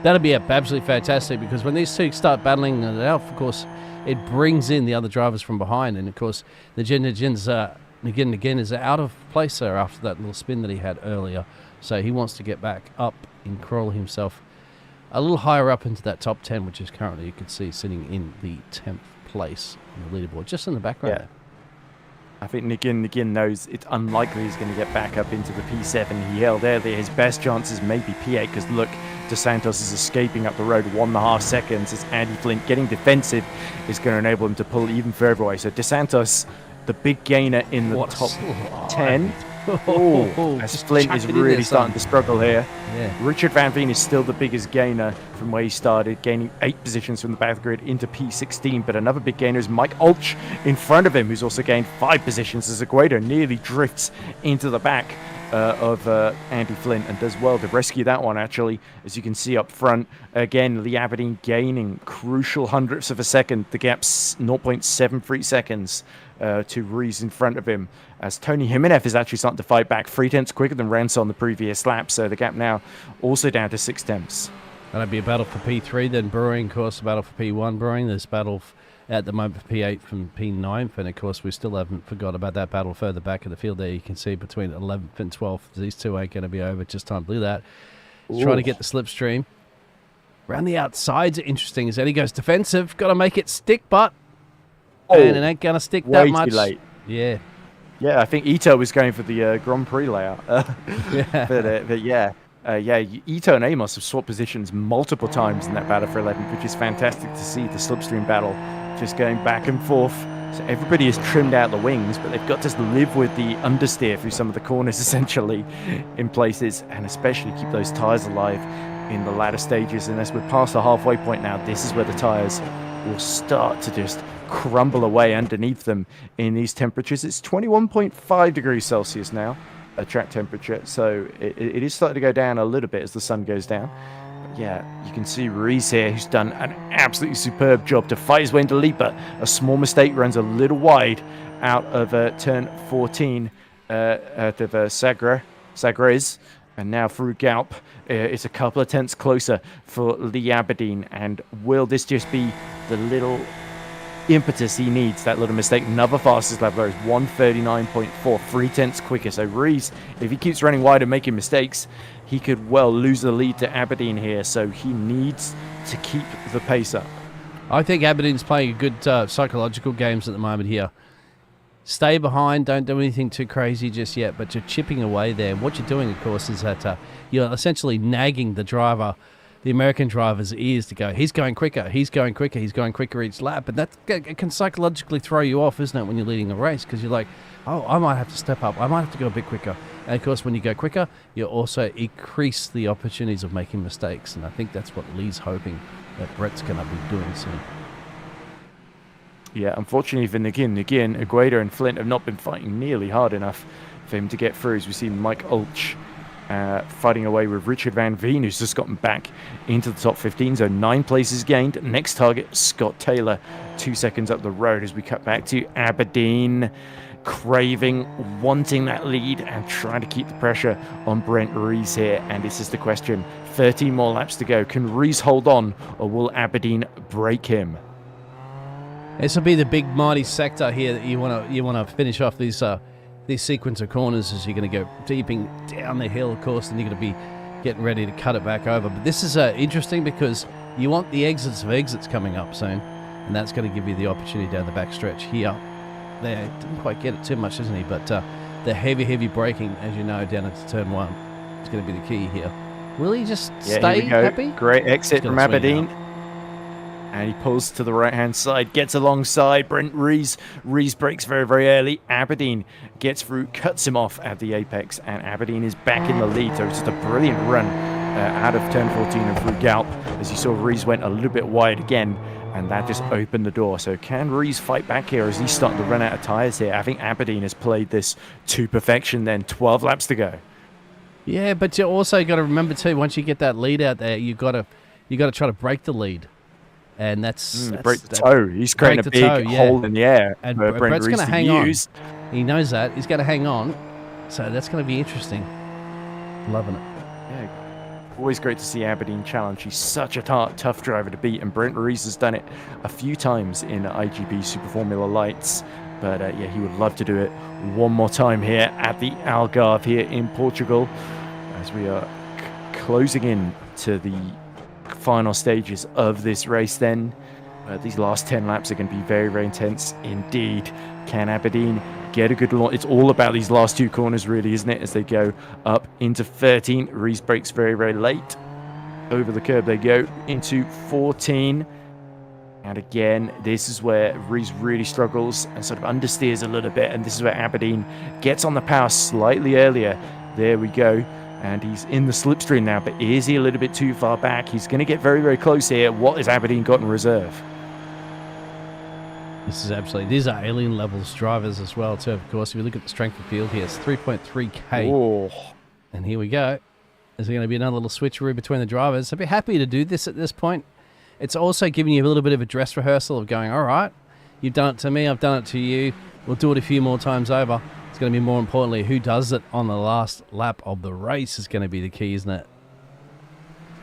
That'll be absolutely fantastic, because when these two start battling it out, of course, it brings in the other drivers from behind. And, of course, the Nagin is out of place there after that little spin that he had earlier. So he wants to get back up and crawl himself a little higher up into that top 10, which is currently, you can see, sitting in the 10th place on the leaderboard, just in the background. Yeah. I think Nagin knows it's unlikely he's going to get back up into the P7. He held earlier. His best chances may be P8, because look, Dos Santos is escaping up the road 1.5 seconds as Andy Flint getting defensive is going to enable him to pull even further away. So Dos Santos, the big gainer in the top 10. As Flint is really starting to struggle here. Yeah. Richard Van Veen is still the biggest gainer from where he started, gaining 8 positions from the back of the grid into P16. But another big gainer is Mike Ulch in front of him, who's also gained 5 positions as Aguado nearly drifts into the back of Andy Flint and does well to rescue that one, actually. As you can see up front, again, Lee Aberdeen gaining crucial hundredths of a second. The gap's 0.73 seconds to Rees in front of him, as Tony Jimenez is actually starting to fight back 3/10 quicker than Ransom on the previous lap. So the gap now also down to 6/10. That'll be a battle for P3, then Brewing, of course, a battle for P1 Brewing. There's battle at the moment for P8 from P9th, and of course we still haven't forgot about that battle further back in the field there. You can see between 11th and 12th, these two ain't going to be over. Just time to do that. He's trying to get the slipstream. Around the outsides are interesting as Eddie goes defensive. Got to make it stick, but and it ain't going to stick that much. Too late. Yeah. Yeah, I think Ito was going for the Grand Prix layout. Yeah. But yeah. Ito and Amos have swapped positions multiple times in that battle for 11th, which is fantastic to see. The slipstream battle just going back and forth. So everybody has trimmed out the wings, but they've got to live with the understeer through some of the corners, essentially, in places, and especially keep those tyres alive in the latter stages. And as we're past the halfway point now, this is where the tyres will start to just crumble away underneath them in these temperatures. It's 21.5 degrees Celsius now, track temperature, so it is starting to go down a little bit as the sun goes down. But yeah, you can see Rees here, who's done an absolutely superb job to fight his way into lead, but a small mistake, runs a little wide out of turn 14 out of Sagres, And now through Galp, it's a couple of tenths closer for Lee Aberdeen. And will this just be the little impetus he needs, that little mistake? Another fastest lap there is 139.4, 3 tenths quicker. So Rees, if he keeps running wide and making mistakes, he could well lose the lead to Aberdeen here. So he needs to keep the pace up. I think Aberdeen's playing a good psychological games at the moment here. Stay behind, don't do anything too crazy just yet, but you're chipping away there. What you're doing, of course, is that you're essentially nagging the driver, the American driver's ears to go, he's going quicker, he's going quicker, he's going quicker each lap. And that can psychologically throw you off, isn't it, when you're leading a race? Because you're like, oh, I might have to step up, I might have to go a bit quicker. And, of course, when you go quicker, you also increase the opportunities of making mistakes. And I think that's what Lee's hoping that Brett's going to be doing soon. Yeah, unfortunately for Nagin, Aguado and Flint have not been fighting nearly hard enough for him to get through. As we see Mike Ulch fighting away with Richard Van Veen, who's just gotten back into the top 15. So 9 places gained. Next target, Scott Taylor, 2 seconds up the road as we cut back to Aberdeen. Craving, wanting that lead and trying to keep the pressure on Brent Rees here. And this is the question. 13 more laps to go. Can Rees hold on, or will Aberdeen break him? This will be the big mighty sector here that you want to finish off these sequence of corners as you're going to go deeping down the hill, of course, and you're going to be getting ready to cut it back over. But this is interesting because you want the exits of exits coming up soon, and that's going to give you the opportunity down the back stretch here. There, didn't quite get it too much, isn't he? But the heavy braking, as you know, down into turn 1 is going to be the key here. Will he just stay happy? Great exit from Aberdeen. And he pulls to the right-hand side, gets alongside Brent Rees. Rees breaks very, very early. Aberdeen gets through, cuts him off at the apex, and Aberdeen is back in the lead. So it's just a brilliant run out of turn 14 and through Galp. As you saw, Rees went a little bit wide again, and that just opened the door. So can Rees fight back here as he's starting to run out of tyres here? I think Aberdeen has played this to perfection then. 12 laps to go. Yeah, but you also got to remember too, once you get that lead out there, you got to try to break the lead. And that's break the toe. He's creating a big hole in the air. And Brett's going to hang on. He knows that. He's going to hang on. So that's going to be interesting. Loving it. Yeah, always great to see Aberdeen challenge. He's such a tough driver to beat. And Brent Rees has done it a few times in IGP Super Formula Lights. But yeah, he would love to do it one more time here at the Algarve here in Portugal. As we are closing in to the final stages of this race then. These last 10 laps are going to be very, very intense indeed. Can Aberdeen get a good launch? It's all about these last 2 corners really, isn't it? As they go up into 13. Rees breaks very, very late. Over the curb they go into 14. And again, this is where Rees really struggles and sort of understeers a little bit. And this is where Aberdeen gets on the power slightly earlier. There we go. And he's in the slipstream now, but is he a little bit too far back? He's going to get very, very close here. What has Aberdeen got in reserve? This is absolutely... These are alien levels drivers as well, too, of course. If you look at the strength of field here, it's 3.3K. Oh. And here we go. There's going to be another little switcheroo between the drivers. I'd be happy to do this at this point. It's also giving you a little bit of a dress rehearsal of going, all right, you've done it to me, I've done it to you. We'll do it a few more times over. It's going to be more importantly who does it on the last lap of the race is going to be the key, isn't it?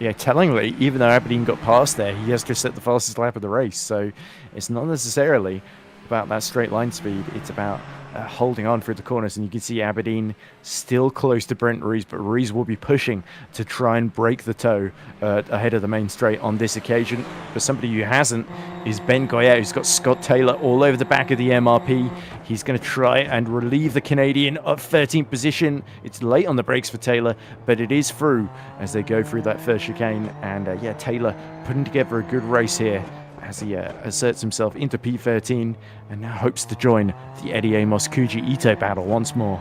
Yeah, tellingly, even though Aberdeen got past there, he has just set the fastest lap of the race. So it's not necessarily about that straight line speed. It's about holding on through the corners. And you can see Aberdeen still close to Brent Rees, but Rees will be pushing to try and break the toe ahead of the main straight on this occasion. But somebody who hasn't is Ben Goyette, who's got Scott Taylor all over the back of the MRP. He's going to try and relieve the Canadian of 13th position. It's late on the brakes for Taylor, but it is through as they go through that first chicane. And yeah, Taylor putting together a good race here as he asserts himself into P13 and now hopes to join the Eddie Amos Kuji Ito battle once more.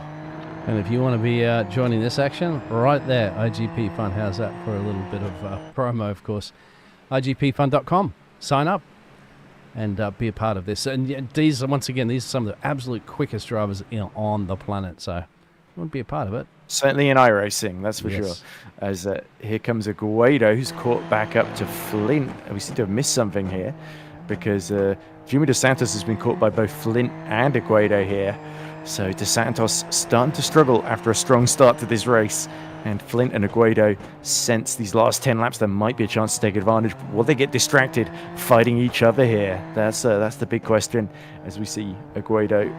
And if you want to be joining this action, right there, iGPFun, how's that for a little bit of promo, of course. iGPFun.com, sign up and be a part of this. And these, once again, these are some of the absolute quickest drivers on the planet, so you want to be a part of it. Certainly in iRacing, that's for sure. As here comes a Guaido who's caught back up to Flint. We seem to have missed something here because Jimmy Dos Santos has been caught by both Flint and Aguado here. So Dos Santos starting to struggle after a strong start to this race. And Flint and Aguado sense these last 10 laps there might be a chance to take advantage. Will they get distracted fighting each other here? That's the big question as we see Aguado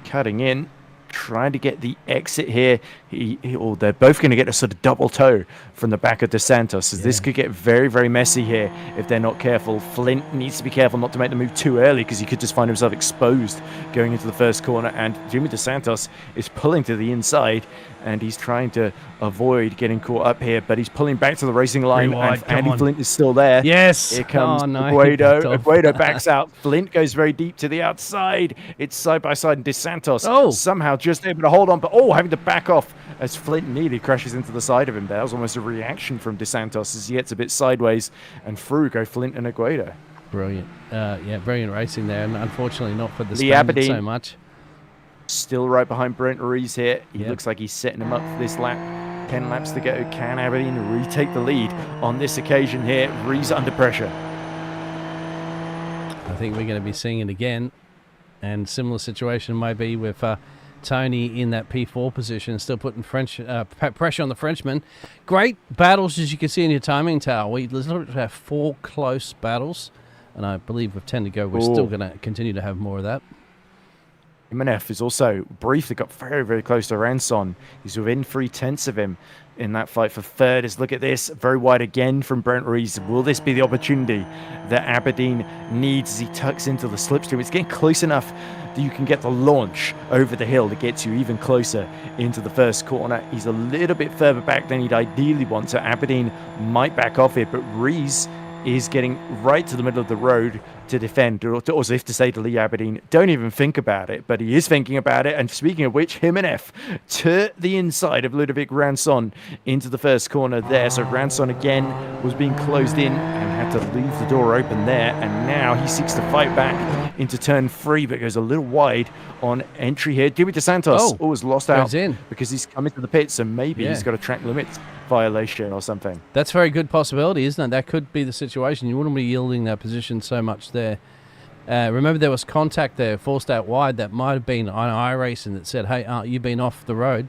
cutting in, trying to get the exit here. They're both going to get a sort of double toe from the back of DeSantos. So this could get very, very messy here if they're not careful. Flint needs to be careful not to make the move too early because he could just find himself exposed going into the first corner. And Jimmy DeSantos is pulling to the inside and he's trying to avoid getting caught up here, but he's pulling back to the racing line. And Andy Flint is still there. Yes. Here comes Aguado. Aguado backs out. Flint goes very deep to the outside. It's side by side, and DeSantos somehow just able to hold on, but having to back off as Flint nearly crashes into the side of him. That was almost a reaction from DeSantos as he gets a bit sideways, and through go Flint and Aguado. Brilliant. Brilliant racing there, and unfortunately not for the Spaniard so much. Still right behind Brent Ruiz here. He looks like he's setting him up for this lap. 10 laps to go. Can Aberdeen retake the lead on this occasion here? Ruiz under pressure. I think we're going to be seeing it again. And similar situation maybe with Tony in that P4 position, still putting pressure on the Frenchman. Great battles, as you can see in your timing tower. We have 4 close battles. And I believe with 10 to go, we're still going to continue to have more of that. Jimenez is also briefly got very, very close to Ranson. He's within 3/10 of him in that fight for third. Look at this, very wide again from Brent Ruiz. Will this be the opportunity that Aberdeen needs as he tucks into the slipstream? It's getting close enough that you can get the launch over the hill that gets you even closer into the first corner. He's a little bit further back than he'd ideally want, so Aberdeen might back off it, but Ruiz is getting right to the middle of the road to defend, or as if to say to Lee Aberdeen, don't even think about it, but he is thinking about it. And speaking of which, Jimenez to the inside of Ludovic Ranson into the first corner there. So Ranson again was being closed in and had to leave the door open there, and now he seeks to fight back into turn 3, but goes a little wide on entry here. Jimmy DeSantos was lost out because he's come into the pit, so maybe he's got a track limits violation or something. That's a very good possibility, isn't it? That could be the situation. You wouldn't be yielding that position so much there. Remember, there was contact there, forced out wide. That might have been on iRacing that said, hey, you've been off the road.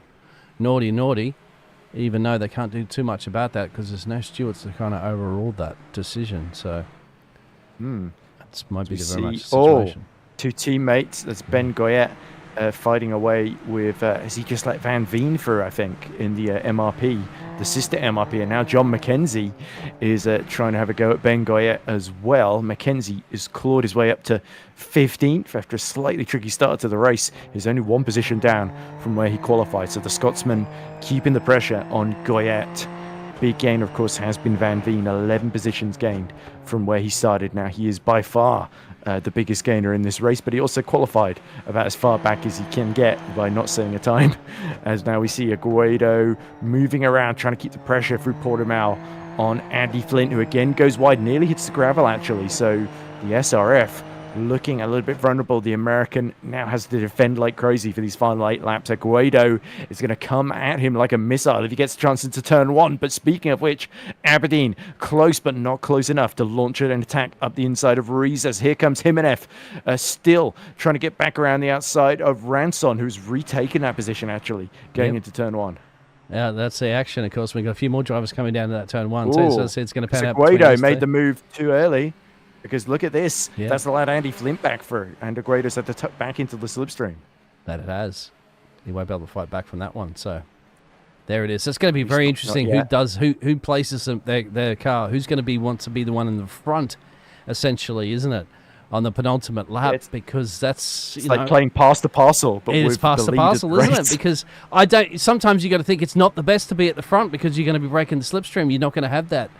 Naughty, naughty. Even though they can't do too much about that because there's no stewards to kind of overrule that decision. So that might be the very much situation. 2 teammates. That's Ben Goyette fighting away with, has he just let Van Veen through, I think, in the MRP, the sister MRP, and now John McKenzie is trying to have a go at Ben Goyette as well. McKenzie has clawed his way up to 15th after a slightly tricky start to the race. He's only 1 position down from where he qualified, so the Scotsman keeping the pressure on Goyette. Big gain, of course, has been Van Veen, 11 positions gained from where he started. Now, he is by far the biggest gainer in this race, but he also qualified about as far back as he can get by not saying a time. As now we see Aguado moving around, trying to keep the pressure through Portimao on Andy Flint, who again goes wide, nearly hits the gravel actually. So the SRF looking a little bit vulnerable. The American now has to defend like crazy for these final 8 laps. Aguado is going to come at him like a missile if he gets a chance into turn 1. But speaking of which, Aberdeen close but not close enough to launch an attack up the inside of Ruiz, as here comes Jimenez still trying to get back around the outside of Ranson, who's retaken that position actually going into turn 1. Yeah, that's the action. Of course, we've got a few more drivers coming down to that turn 1 too, so it's going to pan out. Aguado made the move too early. Because look at this. That's allowed Andy Flint back through. And Aguado's had to tuck back into the slipstream. That it has. He won't be able to fight back from that one. So there it is. So it's going to be very interesting who places their car. Who's going to want to be the one in the front, essentially, isn't it? On the penultimate lap, because that's like playing past the parcel. But it is past the parcel, isn't it? Because sometimes you got to think it's not the best to be at the front because you're going to be breaking the slipstream. You're not going to have that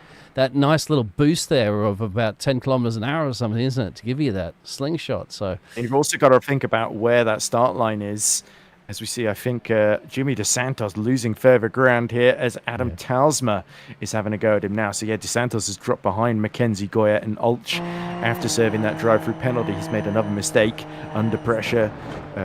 nice little boost there of about 10 kilometers an hour or something, isn't it, to give you that slingshot. So and you've also got to think about where that start line is. As we see, I think Jimmy DeSantos losing further ground here as Adam Talsma is having a go at him now. So DeSantos has dropped behind Mackenzie, Goya and Ulch after serving that drive-through penalty. He's made another mistake under pressure,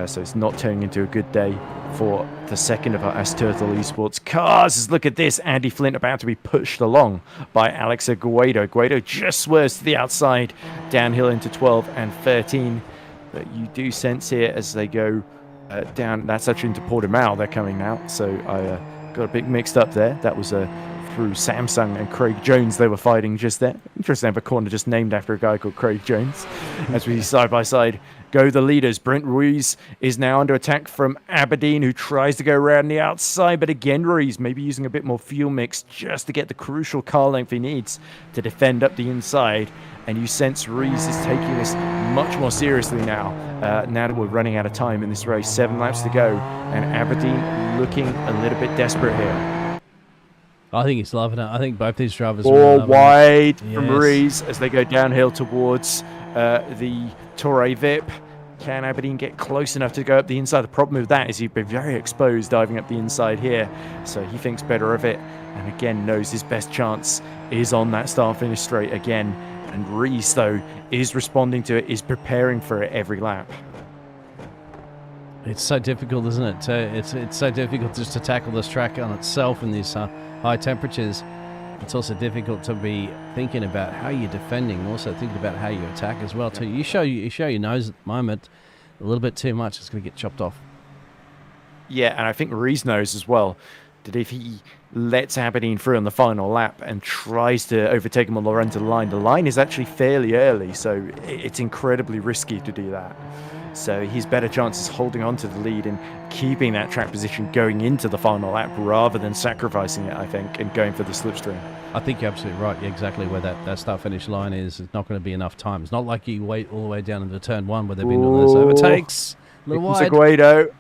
so it's not turning into a good day for the second of our Asturtle Esports cars. Look at this, Andy Flint about to be pushed along by Alex Aguado. Aguado just swerves to the outside, downhill into 12 and 13. But you do sense here as they go down, that's actually into Portimao they're coming now, so got a bit mixed up there. That was through Samsung and Craig Jones they were fighting just there. Interesting to have a corner just named after a guy called Craig Jones. As we side by side go the leaders. Brent Ruiz is now under attack from Aberdeen, who tries to go around the outside, but again Ruiz maybe using a bit more fuel mix just to get the crucial car length he needs to defend up the inside. And you sense Ruiz is taking this much more seriously now. Now that we're running out of time in this race, 7 laps to go, and Aberdeen looking a little bit desperate here. I think he's loving it. I think both these drivers All are wide from Ruiz as they go downhill towards the Torre VIP. Can Aberdeen get close enough to go up the inside? The problem with that is he'd be very exposed diving up the inside here, so he thinks better of it, and again knows his best chance is on that start-finish straight again. And Ruiz, though, is responding to it, is preparing for it every lap. It's so difficult, isn't it? It's so difficult just to tackle this track on itself in these high temperatures. It's also difficult to be thinking about how you're defending, also thinking about how you attack as well. Too. You show your nose at the moment a little bit too much, it's going to get chopped off. Yeah, and I think Ruiz knows as well that if he lets Aberdeen through on the final lap and tries to overtake him on the run to the line is actually fairly early, so it's incredibly risky to do that. So his better chance is holding on to the lead and keeping that track position going into the final lap rather than sacrificing it, I think, and going for the slipstream. I think you're absolutely right. Exactly where that start-finish line is. It's not going to be enough time. It's not like you wait all the way down into turn 1 where they've been doing those overtakes. A little wide. Aguado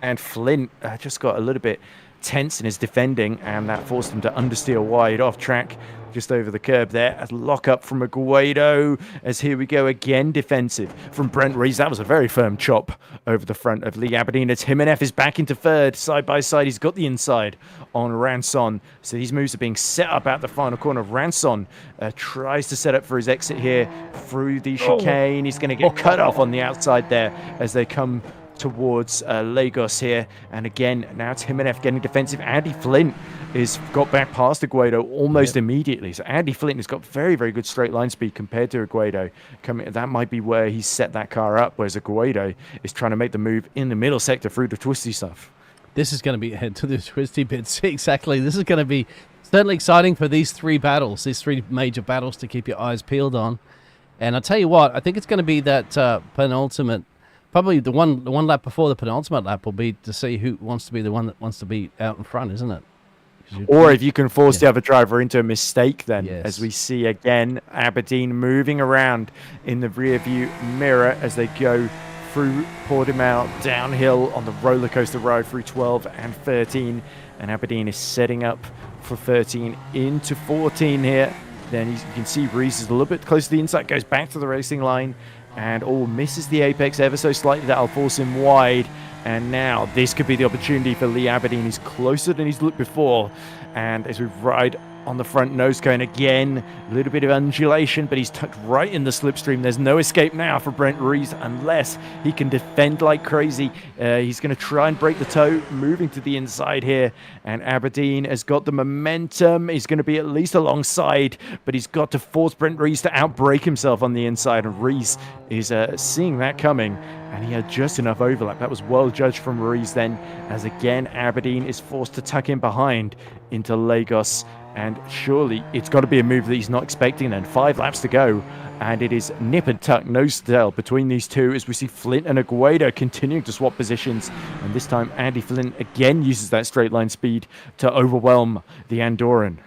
and Flint just got a little bit tense in his defending, and that forced him to understeer wide off track just over the curb there. A lock up from Aguado as here we go again defensive from Brent Ruiz. That was a very firm chop over the front of Lee Aberdeen as Jimenez is back into third side by side. He's got the inside on Ranson, so these moves are being set up at the final corner. Ranson tries to set up for his exit here through the chicane. He's going to get cut off on the outside there as they come towards Lagos here, and again now it's Jimenez getting defensive. Andy Flint is got back past Aguado almost immediately, so Andy Flint has got very, very good straight line speed compared to Aguado. That might be where he set that car up, whereas Aguado is trying to make the move in the middle sector through the twisty stuff. This is going to be head to the twisty bits. Exactly, this is going to be certainly exciting for these three major battles to keep your eyes peeled on. And I'll tell you what, I think it's going to be that penultimate. Probably the one lap before the penultimate lap will be to see who wants to be the one that wants to be out in front, isn't it? Or if you can force the other driver into a mistake then, as we see again, Aberdeen moving around in the rear view mirror as they go through Portimao downhill on the roller coaster ride through 12 and 13. And Aberdeen is setting up for 13 into 14 here. Then you can see Reese is a little bit close to the inside, goes back to the racing line, and misses the apex ever so slightly. That'll force him wide. And now this could be the opportunity for Lee Aberdeen. He's closer than he's looked before. And as we ride on the front nose cone again, a little bit of undulation, but he's tucked right in the slipstream. There's no escape now for Brent Ruiz unless he can defend like crazy. He's going to try and break the toe, moving to the inside here. And Aberdeen has got the momentum. He's going to be at least alongside, but he's got to force Brent Ruiz to outbrake himself on the inside. And Ruiz is seeing that coming, and he had just enough overlap. That was well judged from Ruiz then, as again Aberdeen is forced to tuck in behind into Lagos. And surely it's got to be a move that he's not expecting then. 5 laps to go, and it is nip and tuck, nose to tail between these two as we see Flint and Aguado continuing to swap positions. And this time Andy Flint again uses that straight line speed to overwhelm the Andorran.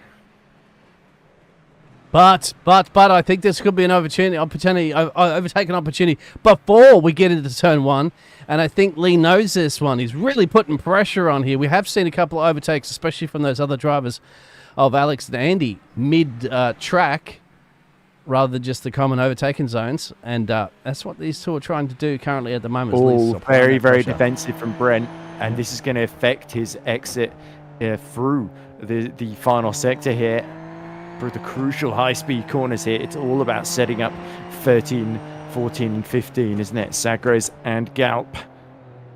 But I think this could be an overtaking opportunity before we get into turn 1. And I think Lee knows this one. He's really putting pressure on here. We have seen a couple of overtakes, especially from those other drivers of Alex and Andy mid-track rather than just the common overtaking zones. And that's what these two are trying to do currently at the moment. Very, very defensive from Brent. And this is going to affect his exit through the final sector here. For the crucial high-speed corners here, it's all about setting up 13, 14, and 15, isn't it? Sagres and Galp.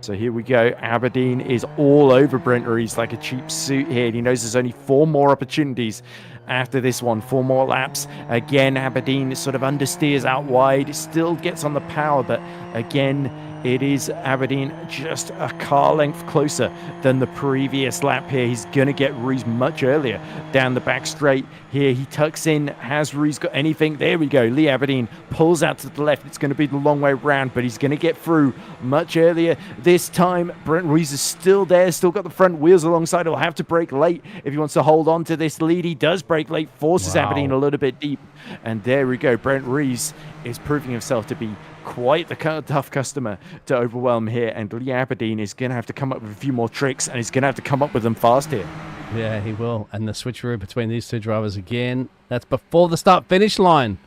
So here we go. Aberdeen is all over Brent Ruiz like a cheap suit here. And he knows there's only 4 more opportunities after this one. 4 more laps. Again, Aberdeen sort of understeers out wide. Still gets on the power, but again, It is Aberdeen just a car length closer than the previous lap here. He's going to get Rees much earlier down the back straight here. He tucks in. Has Rees got anything? There we go. Lee Aberdeen pulls out to the left. It's going to be the long way round, but he's going to get through much earlier this time. Brent Rees is still there, still got the front wheels alongside. He'll have to brake late if he wants to hold on to this lead. He does brake late, forces Aberdeen a little bit deep. And there we go. Brent Rees is proving himself to be quite the tough customer to overwhelm here, and Lee Aberdeen is going to have to come up with a few more tricks, and he's going to have to come up with them fast here. Yeah, he will. And the switcheroo between these two drivers again. That's before the start-finish line.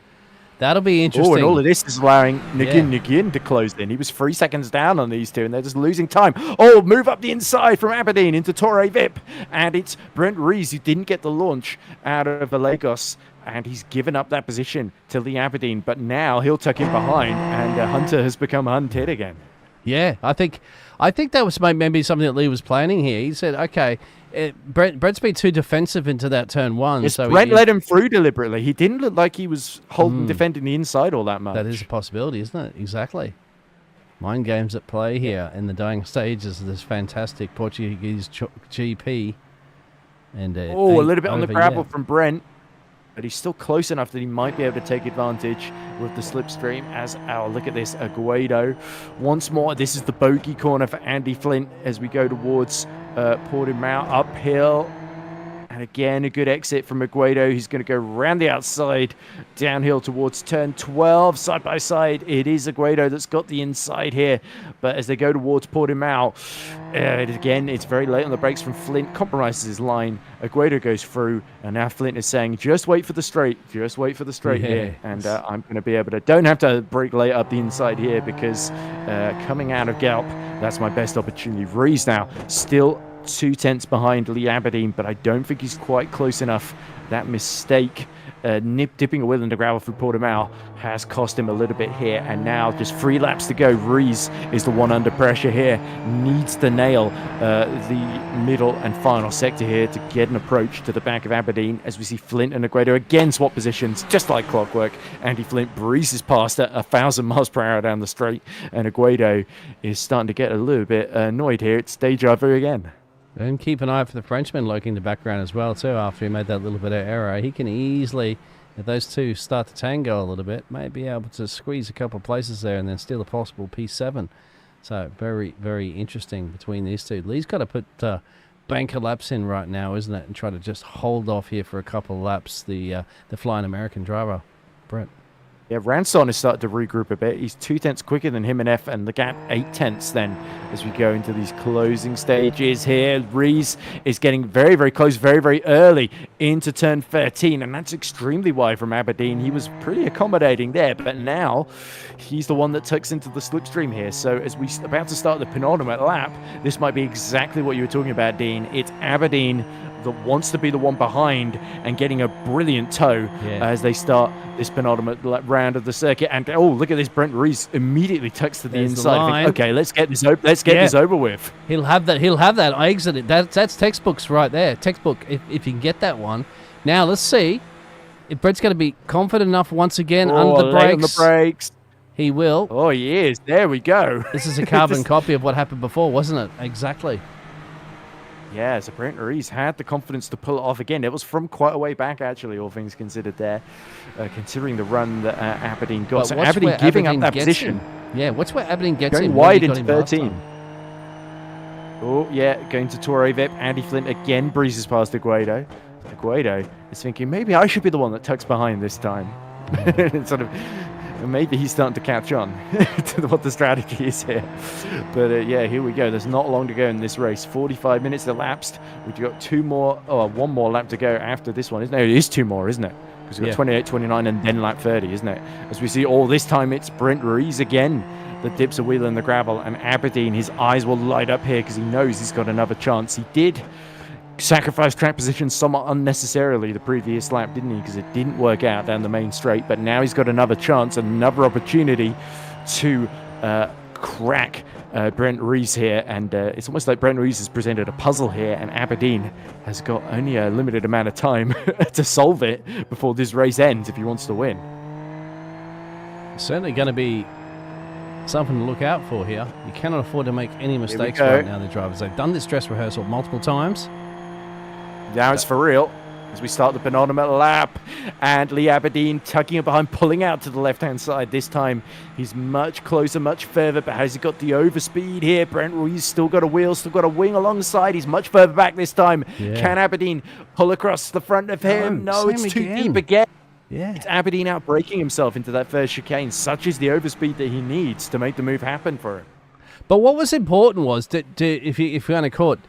That'll be interesting. Oh, and all of this is allowing Nguyen to close in. He was 3 seconds down on these two, and they're just losing time. Oh, move up the inside from Aberdeen into Torre Vip. And it's Brent Rees who didn't get the launch out of the Lagos, and he's given up that position to Lee Aberdeen. But now he'll tuck in behind, and Hunter has become hunted again. Yeah, I think that was maybe something that Lee was planning here. He said, okay, Brent's been too defensive into that turn one. Yes, so Brent let him through deliberately. He didn't look like he was defending the inside all that much. That is a possibility, isn't it? Exactly. Mind games at play here in the dying stages of this fantastic Portuguese GP. And a little bit on the gravel from Brent. But he's still close enough that he might be able to take advantage with the slipstream. Look at this, Aguado. Once more, this is the bogey corner for Andy Flint as we go towards Portimao uphill. And again, a good exit from Aguado. He's going to go around the outside, downhill towards turn 12, side by side. It is Aguado that's got the inside here. But as they go towards Portimao, again, it's very late on the brakes from Flint. Compromises his line. Aguado goes through. And now Flint is saying, just wait for the straight. Just wait for the straight here. And I'm going to be able to... Don't have to brake late up the inside here because coming out of Galp, that's my best opportunity. Rees now still 2/10 behind Lee Aberdeen, but I don't think he's quite close enough. That mistake, dipping a wheel in the gravel through Portimao, has cost him a little bit here. And now just 3 laps to go. Rees is the one under pressure here. Needs to nail the middle and final sector here to get an approach to the back of Aberdeen. As we see Flint and Aguado again swap positions, just like clockwork. Andy Flint breezes past at 1,000 miles per hour down the straight, and Aguado is starting to get a little bit annoyed here. It's deja vu again. And keep an eye out for the Frenchman lurking in the background as well, too, after he made that little bit of error. He can easily, if those two start to tango a little bit, may be able to squeeze a couple of places there and then steal a possible P7. So very, very interesting between these two. Lee's got to put banker laps in right now, isn't it, and try to just hold off here for a couple of laps, the flying American driver, Brent. Yeah, Ranson has started to regroup a bit. He's 2/10 quicker than him and F, and the gap 8/10 then as we go into these closing stages here. Rees is getting very, very close, very, very early into turn 13, and that's extremely wide from Aberdeen. He was pretty accommodating there, but now he's the one that tucks into the slipstream here. So as we're about to start the penultimate lap, this might be exactly what you were talking about, Dean. It's Aberdeen that wants to be the one behind and getting a brilliant tow as they start this penultimate round of the circuit. And look at this, Brent Rees immediately tucks to the inside. Think, okay, let's get this this over with. He'll have that. I exited. That's textbooks right there. Textbook if you can get that one. Now let's see if Brent's going to be confident enough once again under the brakes. He will. Oh, he is. There we go. This is a carbon copy of what happened before, wasn't it? Exactly. Yeah, so Brent Rees had the confidence to pull it off again. It was from quite a way back, actually, all things considered there, considering the run that Aberdeen got. So Aberdeen giving up that position. Yeah, what's where Aberdeen gets going wide into 13. Oh, yeah, going to Torre Vip. Andy Flint again breezes past Aguado. Aguado is thinking, maybe I should be the one that tucks behind this time. Sort of... Maybe he's starting to catch on to what the strategy is here. But yeah, here we go. There's not long to go in this race. 45 minutes elapsed. We've got one more lap to go after this one. Isn't it? It is 2 more, isn't it? Because we've got 28, 29, and then lap 30, isn't it? As we see all this time, it's Brent Rees again that dips a wheel in the gravel. And Aberdeen, his eyes will light up here because he knows he's got another chance. He did sacrifice track position somewhat unnecessarily the previous lap, didn't he? Because it didn't work out down the main straight. But now he's got another chance, another opportunity to crack Brent Rees here. And it's almost like Brent Rees has presented a puzzle here, and Aberdeen has got only a limited amount of time to solve it before this race ends if he wants to win. Certainly going to be something to look out for here. You cannot afford to make any mistakes go. right now, the drivers. They've done this dress rehearsal multiple times. Now it's for real as we start the penultimate lap, and Lee Aberdeen tugging it behind, pulling out to the left-hand side. This time he's much closer, much further, but has he got the overspeed here? Brent Ruiz still got a wheel, still got a wing alongside. He's much further back this time. Yeah. Can Aberdeen pull across the front of him? No, it's too deep again. Yeah. It's Aberdeen out breaking himself into that first chicane. Such is the overspeed that he needs to make the move happen for him. But what was important was that if you only caught,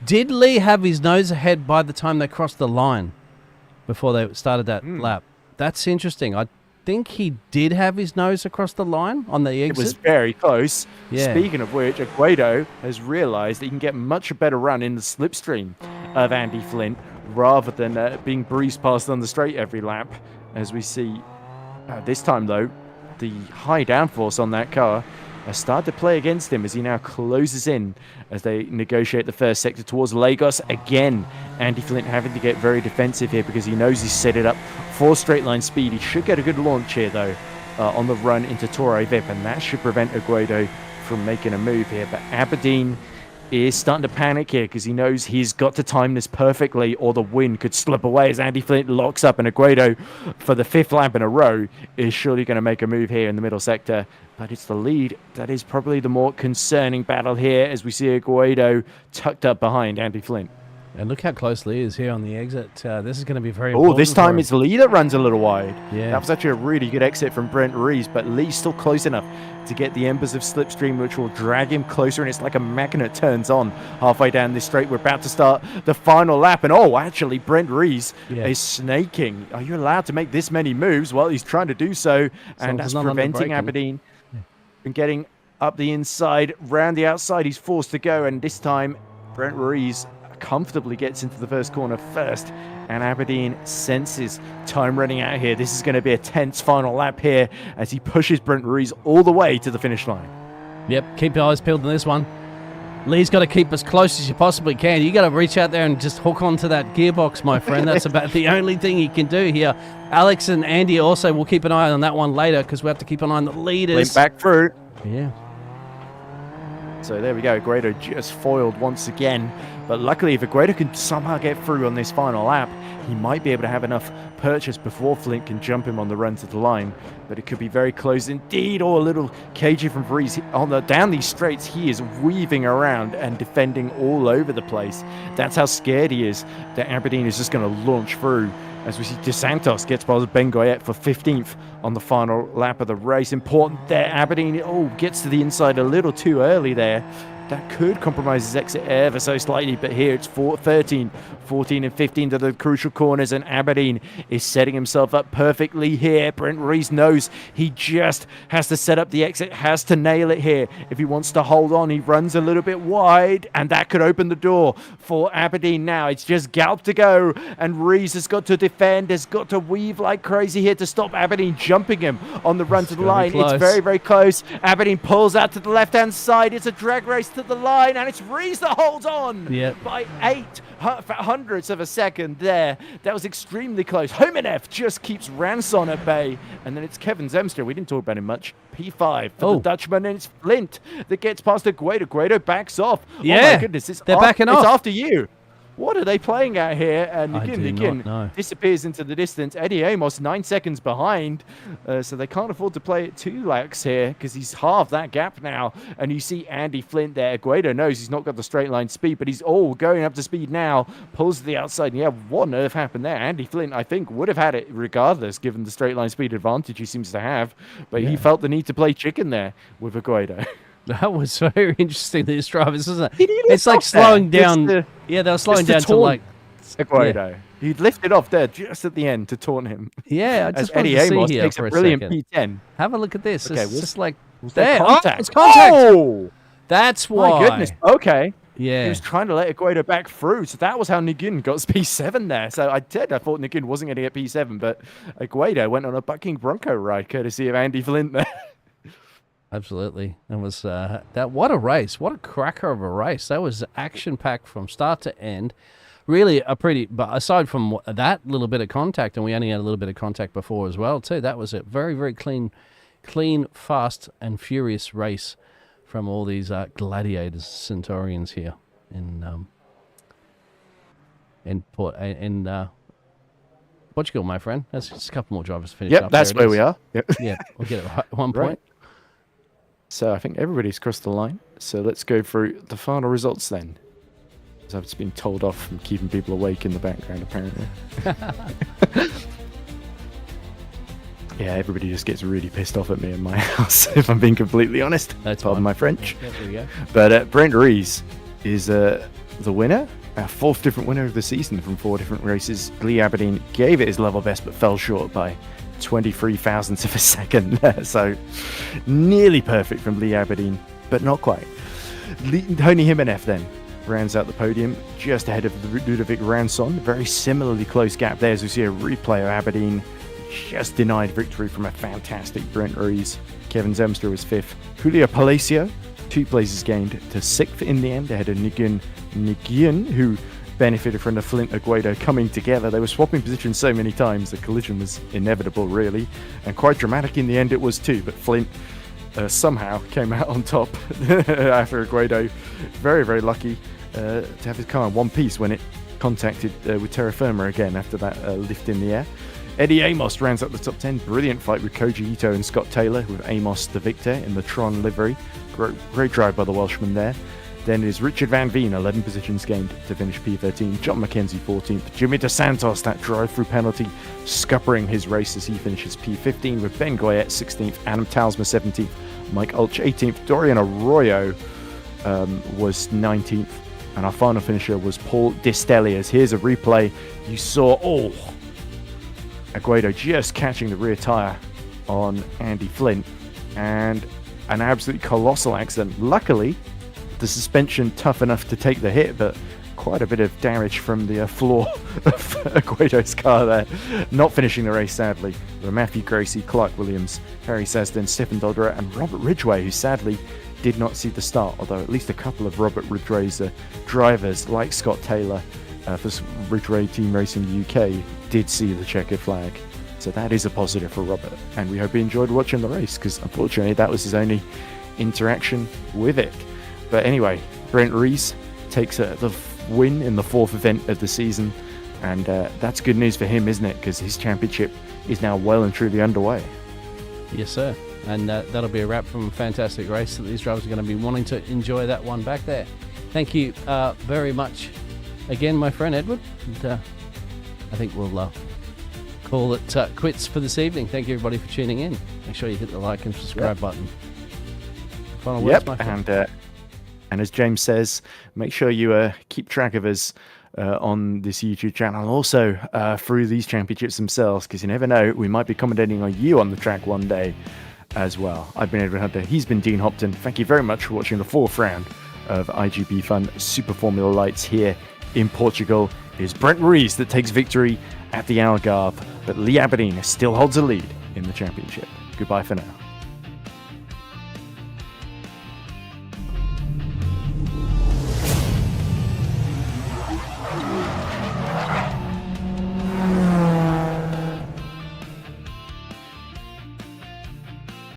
did Lee have his nose ahead by the time they crossed the line before they started that lap? That's interesting. I think he did have his nose across the line on the exit. It was very close. Yeah. Speaking of which, Aguado has realized that he can get much better run in the slipstream of Andy Flint rather than being breezed past on the straight every lap, as we see. This time, though, the high downforce on that car has started to play against him as he now closes in as they negotiate the first sector towards Lagos. Again, Andy Flint having to get very defensive here because he knows he's set it up for straight line speed. He should get a good launch here, though, on the run into Torre Vip, and that should prevent Aguado from making a move here. But Aberdeen is starting to panic here because he knows he's got to time this perfectly or the win could slip away as Andy Flint locks up, and Aguado, for the 5th lap in a row, is surely going to make a move here in the middle sector. But it's the lead that is probably the more concerning battle here as we see Aguado tucked up behind Andy Flint. And look how close Lee is here on the exit. This is going to be very important. Oh, this time it's Lee that runs a little wide. Yeah. That was actually a really good exit from Brent Rees, but Lee's still close enough to get the embers of slipstream, which will drag him closer, and it's like a magnet turns on halfway down this straight. We're about to start the final lap, and actually Brent Rees is snaking. Are you allowed to make this many moves? Well, he's trying to do so, and that's preventing Aberdeen from getting up the inside, round the outside. He's forced to go, and this time Brent Rees comfortably gets into the first corner first, and Aberdeen senses time running out here. This is going to be a tense final lap here as he pushes Brent Ruiz all the way to the finish line. Yep, keep your eyes peeled on this one. Lee's got to keep as close as you possibly can. You got to reach out there and just hook onto that gearbox, my friend. That's about the only thing he can do here. Alex and Andy also will keep an eye on that one later because we have to keep an eye on the leaders. Went back through. Yeah. So there we go. Aguado just foiled once again. But luckily, if Aguado can somehow get through on this final lap, he might be able to have enough purchase before Flint can jump him on the run to the line. But it could be very close indeed. A little cagey from Vries. Down these straights, he is weaving around and defending all over the place. That's how scared he is that Aberdeen is just going to launch through. As we see DeSantos gets past Ben Goyette for 15th on the final lap of the race. Important there. Aberdeen gets to the inside a little too early there. That could compromise his exit ever so slightly, but here it's 13, 14 and 15 to the crucial corners, and Aberdeen is setting himself up perfectly here. Brent Rees knows he just has to set up the exit, has to nail it here. If he wants to hold on, he runs a little bit wide, and that could open the door for Aberdeen now. It's just gallop to go, and Rees has got to defend, has got to weave like crazy here to stop Aberdeen jumping him on the run to the line. It's very, very close. Aberdeen pulls out to the left-hand side. It's a drag race to the line, and it's Rees that holds on by 800ths of a second there. That was extremely close. Homenev just keeps Ranson at bay, and then it's Kevin Zemster. We didn't talk about him much. P5 for the Dutchman, and it's Flint that gets past Aguado. Aguado backs off. Yeah, oh my goodness, they're backing off. It's after you. What are they playing out here? And again, know. disappears into the distance. Eddie Amos 9 seconds behind, so they can't afford to play it too lax here because he's halved that gap now. And you see Andy Flint there. Aguado knows he's not got the straight line speed, but he's going up to speed now. Pulls to the outside. And what on earth happened there? Andy Flint, I think, would have had it regardless, given the straight line speed advantage he seems to have. But he felt the need to play chicken there with Aguado. That was very interesting, these drivers, isn't it? It's like slowing down. They were slowing down to like Aguado. Yeah. He'd lifted off there just at the end to taunt him. Yeah, I just Eddie wanted to Amos see here makes for a brilliant second. P10. Have a look at this. Okay, it's just like there. Contact. It's contact. Oh! That's why. My goodness. Okay. Yeah. He was trying to let Aguado back through, so that was how Nguyen got P7 there. So I thought Nguyen wasn't going to get P7, but Aguado went on a bucking Bronco ride courtesy of Andy Flint there. Absolutely. It was what a race. What a cracker of a race. That was action-packed from start to end. Really but aside from that little bit of contact, and we only had a little bit of contact before as well, too, that was a very, very clean clean, fast, and furious race from all these gladiators, Centaurians here in Portugal, my friend. That's just a couple more drivers to finish up. Yep, that's where we are. Yep. Yeah, we'll get it right at one point. Right. So I think everybody's crossed the line. So let's go through the final results then. As I've just been told off from keeping people awake in the background, apparently. Yeah, everybody just gets really pissed off at me in my house, if I'm being completely honest. That's Pardon fine. my French. Yeah, there we go. But Brent Rees is the winner. Our fourth different winner of the season from 4 different races. Lee Aberdeen gave it his level best, but fell short by 23 thousandths of a second. So nearly perfect from Lee Aberdeen, but not quite. Tony Jimenez then rounds out the podium just ahead of Ludovic Ranson. Very similarly close gap there as we see a replay of Aberdeen just denied victory from a fantastic Brent Rees. Kevin Zemster was 5th. Julio Palacio, 2 places gained to 6th in the end ahead of Nguyen, who benefited from the Flint Aguado coming together. They were swapping positions so many times the collision was inevitable, really, and quite dramatic in the end it was too. But Flint somehow came out on top after Aguado. Very, very lucky to have his car in one piece when it contacted with terra firma again after that lift in the air. Eddie Amos rounds up the top 10. Brilliant fight with Koji Ito and Scott Taylor, with Amos the victor in the Tron livery. Great drive by the Welshman there. Then it is Richard Van Veen, 11 positions gained to finish P13. John McKenzie, 14th. Jimmy DeSantos, that drive-through penalty, scuppering his race as he finishes P15, with Ben Goyette, 16th. Adam Talsma, 17th. Mike Ulch, 18th. Dorian Arroyo was 19th. And our final finisher was Paul Distelias. Here's a replay. You saw, Aguado just catching the rear tyre on Andy Flint, and an absolutely colossal accident. Luckily, the suspension tough enough to take the hit, but quite a bit of damage from the floor of Aguado's car there. Not finishing the race, sadly, were Matthew Gracie, Clark Williams, Harry Sasden, Stephen Dodderer, and Robert Ridgway, who sadly did not see the start, although at least a couple of Robert Ridgway's drivers, like Scott Taylor for Ridgway Team Racing UK, did see the checkered flag. So that is a positive for Robert, and we hope he enjoyed watching the race, because unfortunately that was his only interaction with it. But anyway, Brent Rees takes the win in the 4th event of the season, and that's good news for him, isn't it? Because his championship is now well and truly underway. Yes, sir. And that'll be a wrap from a fantastic race that these drivers are going to be wanting to enjoy that one back there. Thank you very much again, my friend Edward. And, I think we'll call it quits for this evening. Thank you, everybody, for tuning in. Make sure you hit the like and subscribe button. Final words, my friend. And as James says, make sure you keep track of us on this YouTube channel, and also through these championships themselves, because you never know, we might be commentating on you on the track one day as well. I've been Edward Hunter. He's been Dean Hopton. Thank you very much for watching the 4th round of iGPFun Super Formula Lights here in Portugal. It is Brent Rees that takes victory at the Algarve, but Lee Aberdeen still holds a lead in the championship. Goodbye for now.